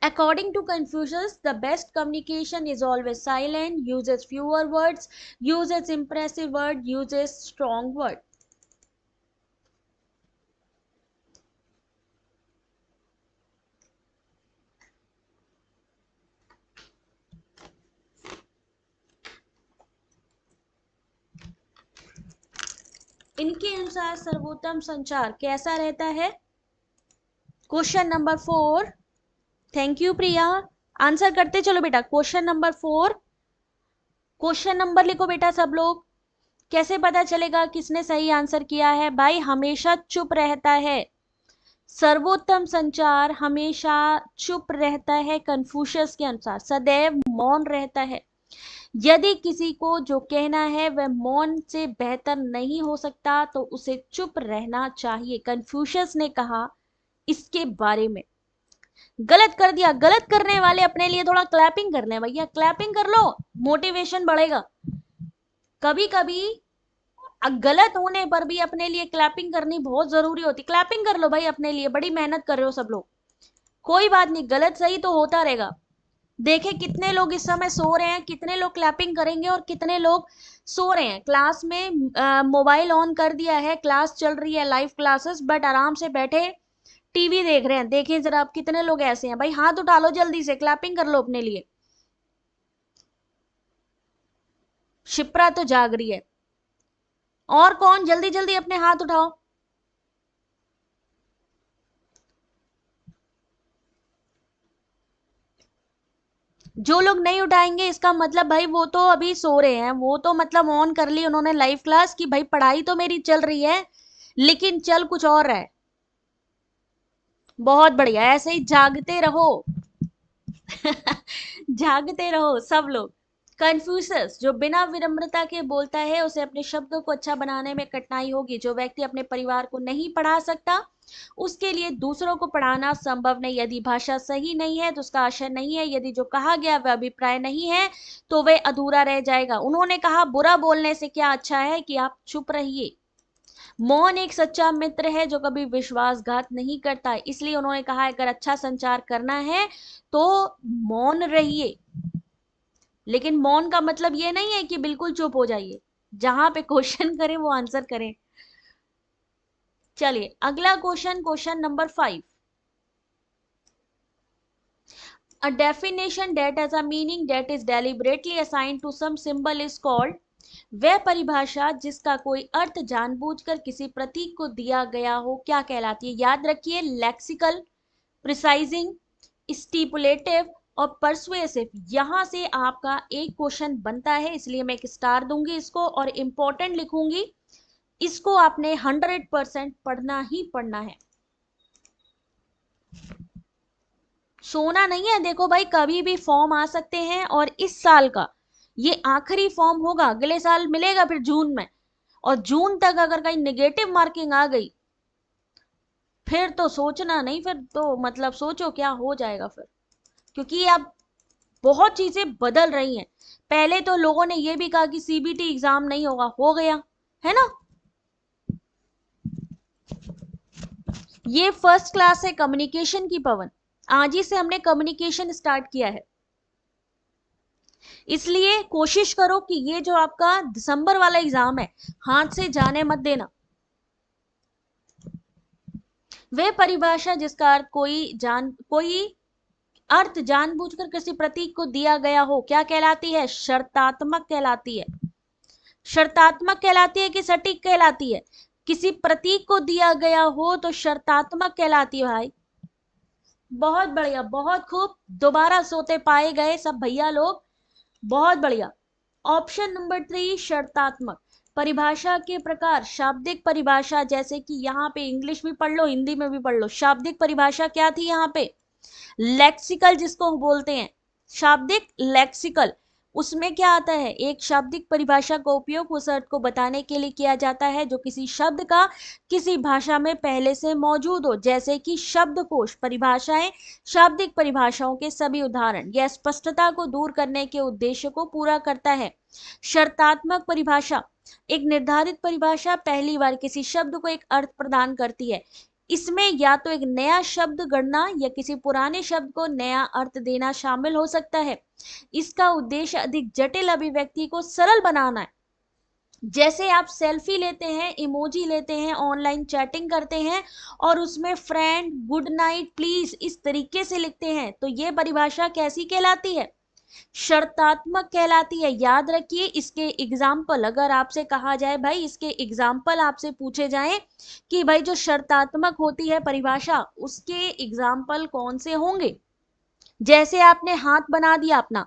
According to Confucius, the best communication is always silent, uses fewer words, uses impressive word, uses strong word. इनके अनुसार सर्वोत्तम संचार कैसा रहता है? Question number 4। Thank you Priya. Answer करते चलो बेटा। क्वेश्चन नंबर 4, क्वेश्चन नंबर लिखो बेटा सब लोग। कैसे पता चलेगा किसने सही आंसर किया है? भाई हमेशा चुप रहता है। सर्वोत्तम संचार हमेशा चुप रहता है। कन्फ्यूशियस के अनुसार सदैव मौन रहता है। यदि किसी को जो कहना है वह मौन से बेहतर नहीं हो सकता तो उसे चुप रहना चाहिए। कन्फ्यूशियस ने कहा इसके बारे में। गलत कर दिया। गलत करने वाले अपने लिए थोड़ा क्लैपिंग कर लें भैया, क्लैपिंग कर लो, मोटिवेशन बढ़ेगा। कभी कभी गलत होने पर भी अपने लिए क्लैपिंग करनी बहुत जरूरी होती। क्लैपिंग कर लो भाई अपने लिए, बड़ी मेहनत कर रहे हो सब लोग। कोई बात नहीं, गलत सही तो होता रहेगा। देखे कितने लोग इस समय सो रहे हैं, कितने लोग क्लैपिंग करेंगे और कितने लोग सो रहे हैं। क्लास में मोबाइल ऑन कर दिया है, क्लास चल रही है, लाइव क्लासेस, बट आराम से बैठे टीवी देख रहे हैं। देखिए जरा आप कितने लोग ऐसे हैं। भाई हाथ उठा लो जल्दी से, क्लैपिंग कर लो अपने लिए। शिप्रा तो जाग रही है। और कौन? जल्दी जल्दी अपने हाथ उठाओ। जो लोग नहीं उठाएंगे इसका मतलब भाई वो तो अभी सो रहे हैं। वो तो मतलब ऑन कर ली उन्होंने लाइव क्लास की, भाई पढ़ाई तो मेरी चल रही है लेकिन चल कुछ और रहा है। बहुत बढ़िया, ऐसे ही जागते रहो। जागते रहो सब लोग। कन्फ्यूशस जो बिना विनम्रता के बोलता है उसे अपने शब्दों को अच्छा बनाने में कठिनाई होगी। जो व्यक्ति अपने परिवार को नहीं पढ़ा सकता उसके लिए दूसरों को पढ़ाना संभव नहीं। यदि भाषा सही नहीं है तो उसका आशय नहीं है। यदि जो कहा गया वह अभिप्राय नहीं है तो वह अधूरा रह जाएगा। उन्होंने कहा बुरा बोलने से क्या अच्छा है कि आप चुप रहिए। मौन एक सच्चा मित्र है जो कभी विश्वासघात नहीं करता। इसलिए उन्होंने कहा अगर अच्छा संचार करना है तो मौन रहिए। लेकिन मौन का मतलब ये नहीं है कि बिल्कुल चुप हो जाइए। जहां पे क्वेश्चन करें वो आंसर करें। चलिए अगला question, question number 5। A definition that has a meaning that is deliberately assigned to some symbol is called। वह परिभाषा जिसका कोई अर्थ जानबूझकर किसी प्रतीक को दिया गया हो क्या कहलाती है? याद रखिए, लेक्सिकल, प्रिसाइजिंग, स्टिपुलेटिव और परसुएसिव। यहां से आपका एक क्वेश्चन बनता है, इसलिए मैं एक स्टार दूंगी इसको और इंपॉर्टेंट लिखूंगी। इसको आपने 100% पढ़ना ही पढ़ना है। सोना नहीं है। देखो भाई कभी भी फॉर्म आ सकते हैं और इस साल का ये आखिरी फॉर्म होगा। अगले साल मिलेगा फिर जून में, और जून तक अगर कहीं नेगेटिव मार्किंग आ गई फिर तो सोचना नहीं, फिर तो मतलब सोचो क्या हो जाएगा फिर। क्योंकि अब बहुत चीजें बदल रही हैं। पहले तो लोगों ने ये भी कहा कि सीबीटी एग्जाम नहीं होगा, हो गया है ना। ये फर्स्ट क्लास है कम्युनिकेशन की पवन। आज ही से हमने कम्युनिकेशन स्टार्ट किया है। इसलिए कोशिश करो कि ये जो आपका दिसंबर वाला एग्जाम है हाथ से जाने मत देना। वे परिभाषा जिसका अर्थ कोई अर्थ जानबूझकर किसी प्रतीक को दिया गया हो क्या कहलाती है? शर्तात्मक कहलाती है। शर्तात्मक कहलाती है कि सटीक कहलाती है? किसी प्रतीक को दिया गया हो तो शर्तात्मक कहलाती है भाई। बहुत बढ़िया, बहुत खूब। दोबारा सोते पाए गए सब भैया लोग, बहुत बढ़िया। Option number 3 शर्तात्मक। परिभाषा के प्रकार शाब्दिक परिभाषा, जैसे कि यहाँ पे इंग्लिश भी पढ़ लो हिंदी में भी पढ़ लो। शाब्दिक परिभाषा क्या थी यहाँ पे? लेक्सिकल जिसको बोलते हैं, शाब्दिक लेक्सिकल। उसमें क्या आता है? एक शाब्दिक परिभाषा का उपयोग उस अर्थ को बताने के लिए किया जाता है जो किसी शब्द का किसी भाषा में पहले से मौजूद हो, जैसे कि शब्दकोश। परिभाषाएं शाब्दिक परिभाषाओं के सभी उदाहरण। यह स्पष्टता को दूर करने के उद्देश्य को पूरा करता है। शर्तात्मक परिभाषा एक निर्धारित परिभाषा पहली बार किसी शब्द को एक अर्थ प्रदान करती है। इसमें या तो एक नया शब्द गढ़ना या किसी पुराने शब्द को नया अर्थ देना शामिल हो सकता है। इसका उद्देश्य अधिक जटिल अभिव्यक्ति को सरल बनाना है। जैसे आप सेल्फी लेते हैं, इमोजी लेते हैं, ऑनलाइन चैटिंग करते हैं और उसमें फ्रेंड, गुड नाइट, प्लीज इस तरीके से लिखते हैं, तो ये परिभाषा कैसी कहलाती है? शर्तात्मक कहलाती है। याद रखिए, इसके एग्जाम्पल अगर आपसे कहा जाए भाई, इसके एग्जाम्पल आपसे पूछे जाएं कि भाई जो शर्तात्मक होती है परिभाषा, उसके एग्जाम्पल कौन से होंगे। जैसे आपने हाथ बना दिया, अपना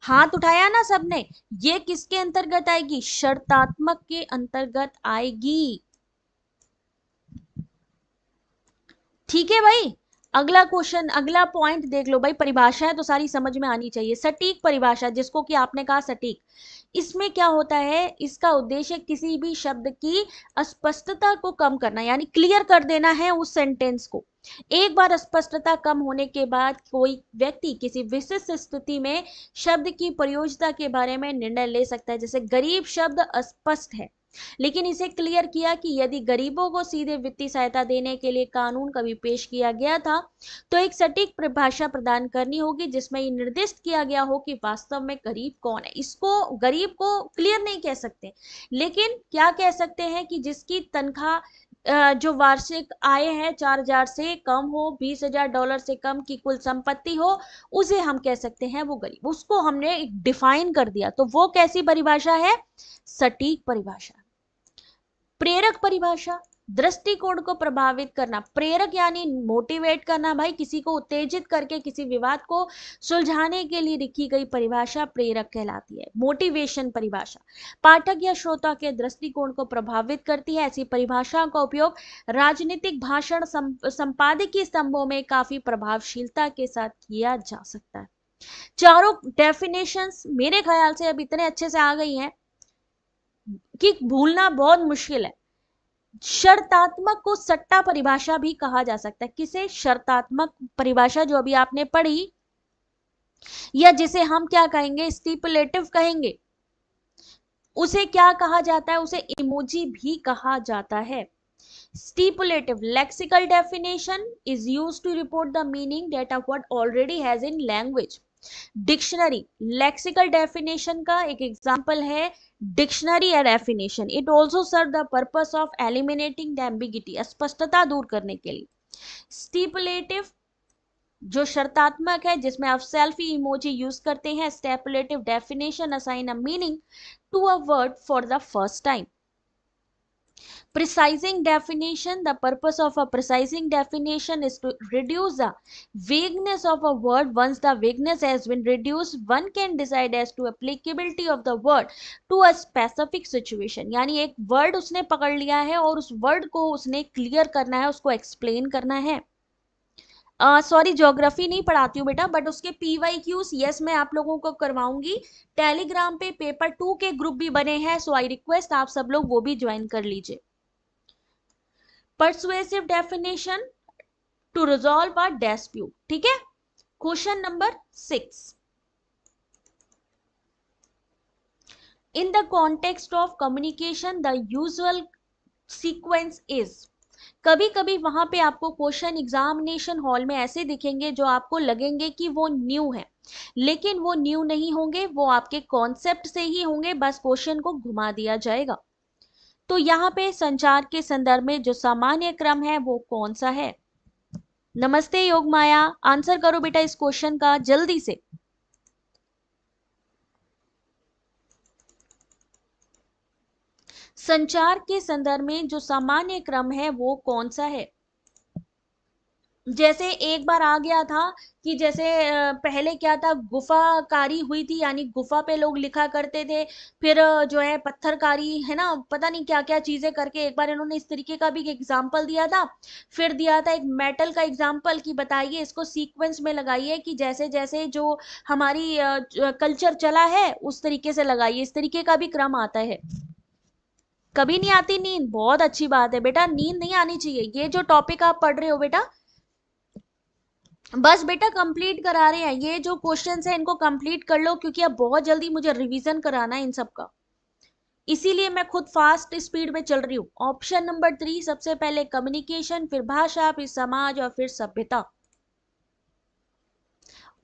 हाथ उठाया ना सबने, ये किसके अंतर्गत आएगी, शर्तात्मक के अंतर्गत आएगी। ठीक है भाई। अगला क्वेश्चन, अगला पॉइंट देख लो भाई, परिभाषाएं तो सारी समझ में आनी चाहिए। सटीक परिभाषा, जिसको कि आपने कहा सटीक, इसमें क्या होता है, इसका उद्देश्य किसी भी शब्द की अस्पष्टता को कम करना, यानी क्लियर कर देना है उस सेंटेंस को। एक बार अस्पष्टता कम होने के बाद कोई व्यक्ति किसी विशिष्ट स्थिति में शब्द की प्रयोज्यता के बारे में निर्णय ले सकता है। जैसे गरीब शब्द अस्पष्ट है, लेकिन इसे क्लियर किया कि यदि गरीबों को सीधे वित्तीय सहायता देने के लिए कानून कभी पेश किया गया था, तो एक सटीक परिभाषा प्रदान करनी होगी जिसमें ये निर्दिष्ट किया गया हो कि वास्तव में गरीब कौन है। इसको गरीब को क्लियर नहीं कह सकते, लेकिन क्या कह सकते हैं कि जिसकी तनख्वाह जो वार्षिक आय है 4,000 से कम हो, $20,000 से कम की कुल संपत्ति हो, उसे हम कह सकते हैं वो गरीब। उसको हमने डिफाइन कर दिया, तो वो कैसी परिभाषा है, सटीक परिभाषा। प्रेरक परिभाषा, दृष्टिकोण को प्रभावित करना। प्रेरक यानी मोटिवेट करना भाई, किसी को उत्तेजित करके किसी विवाद को सुलझाने के लिए लिखी गई परिभाषा प्रेरक कहलाती है। मोटिवेशन परिभाषा पाठक या श्रोता के दृष्टिकोण को प्रभावित करती है। ऐसी परिभाषाओं का उपयोग राजनीतिक भाषण, संपादकीय स्तंभों में काफी प्रभावशीलता के साथ किया जा सकता है। चारों डेफिनेशंस मेरे ख्याल से अब इतने अच्छे से आ गई हैं कि भूलना बहुत मुश्किल है। शर्तात्मक को सट्टा परिभाषा भी कहा जा सकता है। किसे, शर्तात्मक परिभाषा जो अभी आपने पढ़ी, या जिसे हम क्या कहेंगे, स्टिपुलेटिव कहेंगे, उसे क्या कहा जाता है, उसे इमोजी भी कहा जाता है। Stipulative lexical definition is used to report the meaning that a word already has in language. Dictionary lexical definition का एक एग्जांपल है डिक्शनरी या definition. It also serve the purpose of eliminating the ambiguity, अस्पष्टता दूर करने के लिए। स्टिपुलेटिव जो शर्तात्मक है, जिसमें आप सेल्फी इमोजी यूज करते हैं। Stipulative definition assign a meaning to a word for the first time. Precising definition, the purpose of a precising definition is to reduce the vagueness of a word. Once the vagueness has been reduced, one can decide as to applicability of the word to a specific situation. यानी एक word उसने पकड़ लिया है और उस word को उसने clear करना है, उसको explain करना है। सॉरी, ज्योग्राफी नहीं पढ़ाती हूँ बेटा, बट उसके PYQs यस मैं आप लोगों को करवाऊंगी। टेलीग्राम पे पेपर 2 के ग्रुप भी बने हैं, सो आई रिक्वेस्ट आप सब लोग वो भी ज्वाइन कर लीजिए। Persuasive definition to resolve a dispute, ठीक है। Question number 6, in the context of communication the usual sequence is. कभी कभी वहां पे आपको क्वेश्चन एग्जामिनेशन हॉल में ऐसे दिखेंगे जो आपको लगेंगे कि वो न्यू है, लेकिन वो न्यू नहीं होंगे, वो आपके कॉन्सेप्ट से ही होंगे, बस क्वेश्चन को घुमा दिया जाएगा। तो यहाँ पे संचार के संदर्भ में जो सामान्य क्रम है वो कौन सा है। नमस्ते योग माया, आंसर करो बेटा इस क्वेश्चन का जल्दी से। संचार के संदर्भ में जो सामान्य क्रम है वो कौन सा है। जैसे एक बार आ गया था कि जैसे पहले क्या था, गुफाकारी हुई थी, यानी गुफा पे लोग लिखा करते थे, फिर जो है पत्थरकारी है ना, पता नहीं क्या क्या चीजें करके एक बार इन्होंने इस तरीके का भी एग्जाम्पल दिया था। फिर दिया था एक मेटल का एग्जाम्पल कि बताइए इसको सीक्वेंस में लगाइए कि जैसे जैसे जो हमारी कल्चर चला है उस तरीके से लगाइए, इस तरीके का भी क्रम आता है। कभी नहीं आती नींद, बहुत अच्छी बात है बेटा, नींद नहीं आनी चाहिए। ये जो टॉपिक आप पढ़ रहे हो बेटा, बस बेटा कंप्लीट करा रहे हैं, ये जो क्वेश्चंस है इनको कंप्लीट कर लो, क्योंकि अब बहुत जल्दी मुझे रिवीजन कराना है इन सब का, इसीलिए मैं खुद फास्ट स्पीड में चल रही हूँ। ऑप्शन नंबर 3 सबसे पहले कम्युनिकेशन, फिर भाषा, फिर समाज और फिर सभ्यता।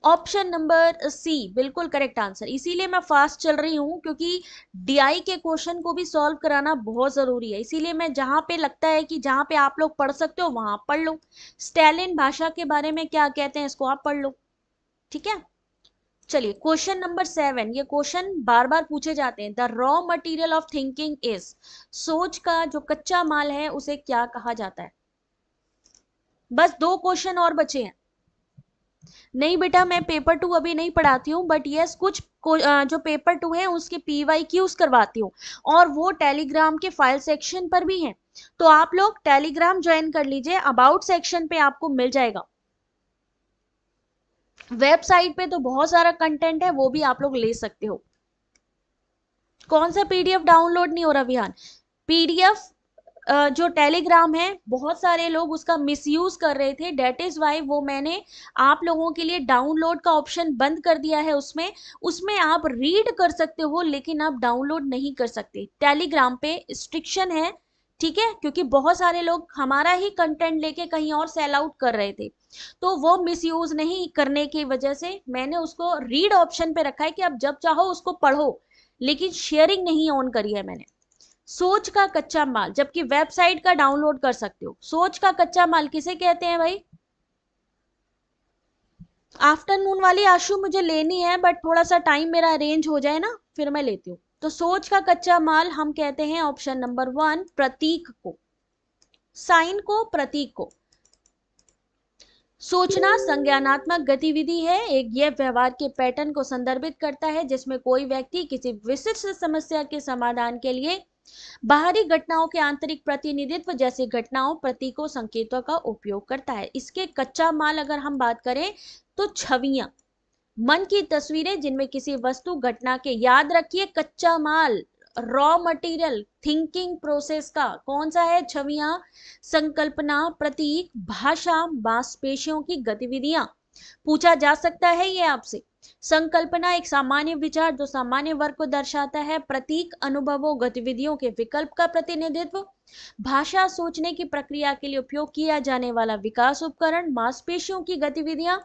ऑप्शन नंबर सी बिल्कुल करेक्ट आंसर। इसीलिए मैं फास्ट चल रही हूँ, क्योंकि डीआई के क्वेश्चन को भी सॉल्व कराना बहुत जरूरी है, इसीलिए मैं जहां पे लगता है कि जहां पे आप लोग पढ़ सकते हो वहां पढ़ लो। स्टैलिन भाषा के बारे में क्या कहते हैं इसको आप पढ़ लो, ठीक है। चलिए क्वेश्चन नंबर 7, ये क्वेश्चन बार बार पूछे जाते हैं। The raw material of thinking is, सोच का जो कच्चा माल है उसे क्या कहा जाता है। बस 2 क्वेश्चन और बचे हैं। नहीं बेटा, मैं पेपर 2 अभी नहीं पढ़ाती हूँ, बट यस कुछ जो पेपर 2 है उसके PYQs करवाती हूँ, और वो टेलीग्राम के फाइल सेक्शन पर भी हैं। तो आप लोग टेलीग्राम ज्वाइन कर लीजिए, अबाउट सेक्शन पे आपको मिल जाएगा। वेबसाइट पे तो बहुत सारा कंटेंट है, वो भी आप लोग ले सकते हो। कौन सा PDF डाउनलोड नहीं हो रहा विहान? PDF जो टेलीग्राम है, बहुत सारे लोग उसका मिसयूज कर रहे थे, डेट इज वाई वो मैंने आप लोगों के लिए डाउनलोड का ऑप्शन बंद कर दिया है। उसमें उसमें आप रीड कर सकते हो, लेकिन आप डाउनलोड नहीं कर सकते। टेलीग्राम पे रिस्ट्रिक्शन है, ठीक है, क्योंकि बहुत सारे लोग हमारा ही कंटेंट लेके कहीं और सेल आउट कर रहे थे, तो वो मिसयूज नहीं करने की वजह से मैंने उसको रीड ऑप्शन पे रखा है कि आप जब चाहो उसको पढ़ो, लेकिन शेयरिंग नहीं ऑन करी है मैंने। सोच का कच्चा माल, जबकि वेबसाइट का डाउनलोड कर सकते हो। सोच का कच्चा माल किसे कहते हैं भाई? आफ्टरनून वाली आशु मुझे लेनी है, बट थोड़ा सा टाइम मेरा अरेंज हो जाए ना, फिर मैं लेती हूँ। तो सोच का कच्चा माल हम कहते हैं ऑप्शन नंबर 1 प्रतीक को, साइन को, प्रतीक को। सोचना संज्ञानात्मक गतिविधि है, एक ये व्यवहार के पैटर्न को संदर्भित करता है जिसमें कोई व्यक्ति किसी विशिष्ट समस्या के समाधान के लिए बाहरी घटनाओं के आंतरिक प्रतिनिधित्व जैसे घटनाओं, प्रतीकों, संकेतों का उपयोग करता है। इसके कच्चा माल अगर हम बात करें तो छवियां, मन की तस्वीरें जिनमें किसी वस्तु, घटना के, याद रखिए कच्चा माल, रॉ मटेरियल थिंकिंग प्रोसेस का कौन सा है? छवियां, संकल्पना, प्रतीक, भाषा, मांसपेशियों की गतिविधियां। पूछा जा सकता है ये आपसे। संकल्पना एक सामान्य विचार जो सामान्य वर्ग को दर्शाता है। प्रतीक अनुभवों, गतिविधियों के विकल्प का प्रतिनिधित्व। भाषा सोचने की प्रक्रिया के लिए उपयोग किया जाने वाला विकास उपकरण। मांसपेशियों की गतिविधियां,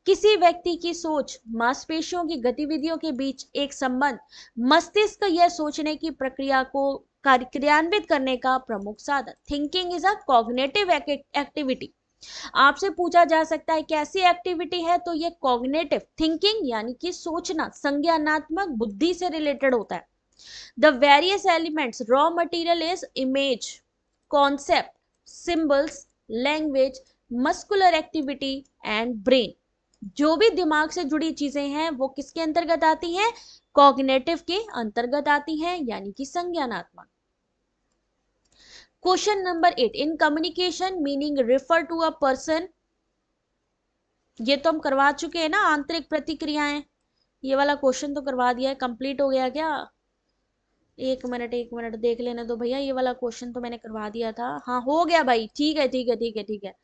किसी व्यक्ति की सोच, मांसपेशियों की गतिविधियों के बीच एक संबंध। मस्तिष्क यह सोचने की प्रक्रिया को क्रियान्वित करने का प्रमुख साधन। Thinking is a cognitive activity. आपसे पूछा जा सकता है कैसी एक्टिविटी है, तो ये कॉग्निटिव थिंकिंग यानी कि सोचना, संज्ञानात्मक बुद्धि से रिलेटेड होता है। The various elements raw material is image, concept, symbols, language, muscular activity and brain. जो भी दिमाग से जुड़ी चीजें हैं वो किसके अंतर्गत आती हैं? कॉग्निटिव के अंतर्गत आती हैं, यानी कि संज्ञानात्मक। Question number 8, in communication meaning refer to a person. ये तो हम करवा चुके हैं ना, आंतरिक प्रतिक्रियाएं। ये वाला क्वेश्चन तो करवा दिया है, कंप्लीट हो गया क्या? एक मिनट देख लेने दो भैया, ये वाला क्वेश्चन तो मैंने करवा दिया था। हाँ हो गया भाई, ठीक है ठीक है ठीक है ठीक है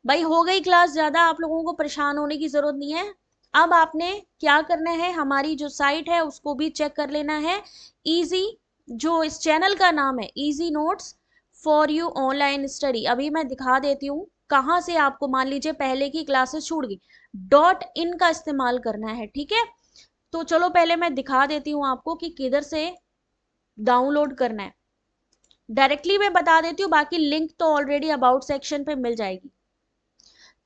भाई, हो गई क्लास। ज्यादा आप लोगों को परेशान होने की जरूरत नहीं है। अब आपने क्या करना है, हमारी जो साइट है उसको भी चेक कर लेना है। इजी, जो इस चैनल का नाम है easy notes for you online study, अभी मैं दिखा देती हूँ कहाँ से आपको, मान लीजिए पहले की क्लासेस छूट गई, .in का इस्तेमाल करना है, ठीक है। तो चलो पहले मैं दिखा देती हूँ आपको कि किधर से डाउनलोड करना है। डायरेक्टली मैं बता देती हूँ, बाकी लिंक तो ऑलरेडी अबाउट सेक्शन पे मिल जाएगी,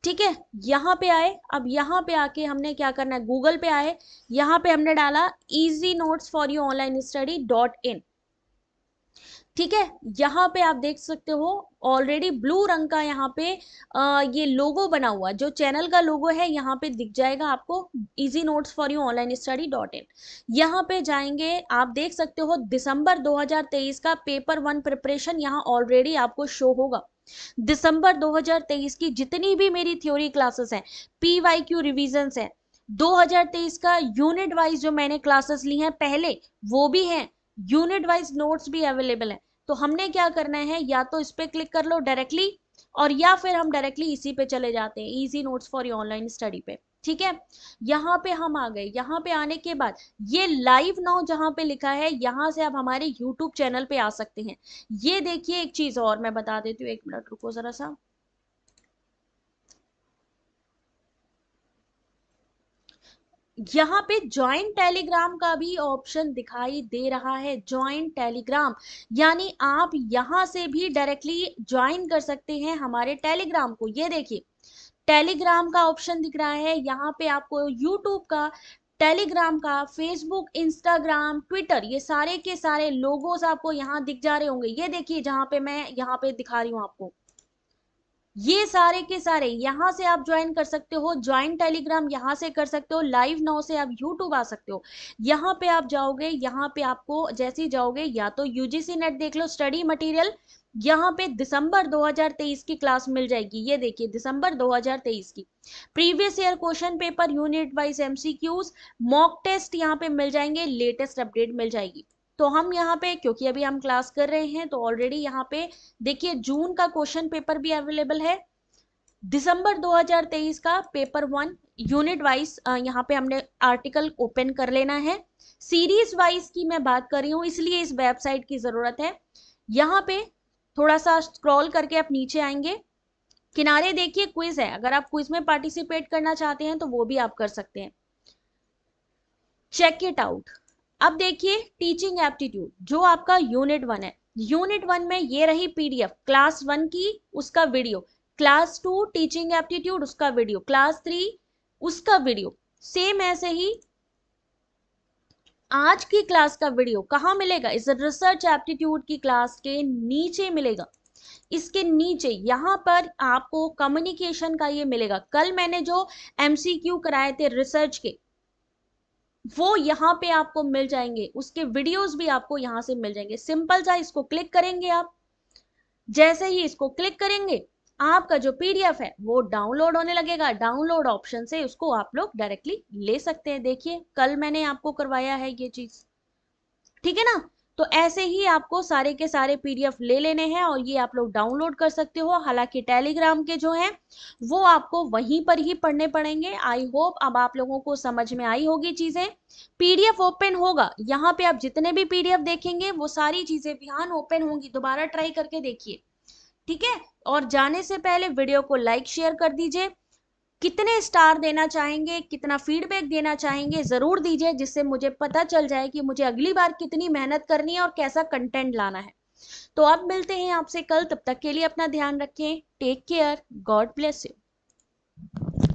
ठीक है। यहाँ पे आए, अब यहाँ पे आके हमने क्या करना है, गूगल पे आए, यहाँ पे हमने डाला easy notes for you online study .in, ठीक है। यहाँ पे आप देख सकते हो ऑलरेडी ब्लू रंग का यहाँ पे ये लोगो बना हुआ, जो चैनल का लोगो है यहाँ पे दिख जाएगा आपको, easy notes for you online study .in। यहाँ पे जाएंगे, आप देख सकते हो दिसंबर 2023 का पेपर 1 प्रिपरेशन यहाँ ऑलरेडी आपको शो होगा। दिसंबर 2023 की जितनी भी मेरी थ्योरी क्लासेस हैं, PYQ रिविजन्स हैं, 2023 का यूनिट वाइज जो मैंने क्लासेस ली हैं पहले, वो भी हैं, यूनिट वाइज नोट्स भी अवेलेबल है। तो हमने क्या करना है, या तो इस पे क्लिक कर लो डायरेक्टली, और या फिर हम डायरेक्टली इसी पे चले जाते हैं, easy notes for your online study पे, ठीक है। यहाँ पे हम आ गए, यहाँ पे आने के बाद ये लाइव नाउ जहाँ पे लिखा है, यहाँ से आप हमारे यूट्यूब चैनल पे आ सकते हैं। ये देखिए एक चीज और मैं बता देती हूँ, एक मिनट रुको जरा सा। यहाँ पे ज्वाइन टेलीग्राम का भी ऑप्शन दिखाई दे रहा है, ज्वाइन टेलीग्राम, यानी आप यहाँ से भी डायरेक्टली ज्वाइन कर सकते हैं हमारे टेलीग्राम को। ये देखिए टेलीग्राम का ऑप्शन दिख रहा है, यहाँ पे आपको यूट्यूब का टेलीग्राम का, फेसबुक, इंस्टाग्राम, ट्विटर, ये सारे के सारे लोगोस आपको यहाँ दिख जा रहे होंगे। ये देखिए जहां पे मैं यहाँ पे दिखा रही हूँ आपको, ये सारे के सारे यहाँ से आप ज्वाइन कर सकते हो। ज्वाइन टेलीग्राम यहाँ से कर सकते हो। लाइव नाउ से आप यूट्यूब आ सकते हो। यहाँ पे आप जाओगे, यहाँ पे आपको जैसे ही जाओगे या तो यूजीसी नेट देख लो, स्टडी मटेरियल, यहाँ पे दिसंबर 2023 की क्लास मिल जाएगी। ये देखिए दिसंबर 2023 की previous year question paper, unit wise MCQs, mock test यहाँ पे मिल जाएंगे, लेटेस्ट अपडेट मिल जाएगी। तो हम यहाँ पे, क्योंकि अभी हम क्लास कर रहे हैं, तो ऑलरेडी यहाँ पे देखिए जून का क्वेश्चन पेपर भी अवेलेबल है, दिसंबर 2023 का पेपर 1 यूनिट वाइज यहाँ पे हमने आर्टिकल ओपन कर लेना है। सीरीज वाइज की मैं बात कर रही हूँ, इसलिए इस वेबसाइट की जरूरत है। यहाँ पे थोड़ा सा स्क्रॉल करके आप नीचे आएंगे, किनारे देखिए क्विज है, अगर आप क्विज में पार्टिसिपेट करना चाहते हैं तो वो भी आप कर सकते हैं। Check it out. अब देखिए टीचिंग एप्टीट्यूड जो आपका यूनिट 1 है, यूनिट 1 में ये रही पीडीएफ क्लास 1 की, उसका वीडियो, क्लास 2 टीचिंग एप्टीट्यूड उसका वीडियो, क्लास 3 उसका वीडियो, सेम ऐसे ही आज की क्लास का वीडियो कहाँ मिलेगा, इस रिसर्च एप्टीट्यूड की क्लास के नीचे मिलेगा। इसके नीचे यहाँ पर आपको कम्युनिकेशन का ये मिलेगा। कल मैंने जो एमसीक्यू कराए थे रिसर्च के, वो यहाँ पे आपको मिल जाएंगे, उसके वीडियोस भी आपको यहाँ से मिल जाएंगे। सिंपल सा इसको क्लिक करेंगे आप, जैसे ही इसको क्लिक करेंगे आपका जो पीडीएफ है वो डाउनलोड होने लगेगा। डाउनलोड ऑप्शन से उसको आप लोग डायरेक्टली ले सकते हैं। देखिए कल मैंने आपको करवाया है ये चीज, ठीक है ना। तो ऐसे ही आपको सारे के सारे पीडीएफ ले लेने हैं और ये आप लोग डाउनलोड कर सकते हो। हालांकि टेलीग्राम के जो हैं वो आपको वहीं पर ही पढ़ने पड़ेंगे। आई होप अब आप लोगों को समझ में आई होगी चीजें। पीडीएफ ओपन होगा, यहाँ पे आप जितने भी पीडीएफ देखेंगे वो सारी चीजें बिहान ओपन होंगी, दोबारा ट्राई करके देखिए, ठीक है। और जाने से पहले वीडियो को लाइक शेयर कर दीजिए। कितने स्टार देना चाहेंगे, कितना फीडबैक देना चाहेंगे जरूर दीजिए, जिससे मुझे पता चल जाए कि मुझे अगली बार कितनी मेहनत करनी है और कैसा कंटेंट लाना है। तो अब मिलते हैं आपसे कल, तब तक के लिए अपना ध्यान रखें। Take care, God bless you.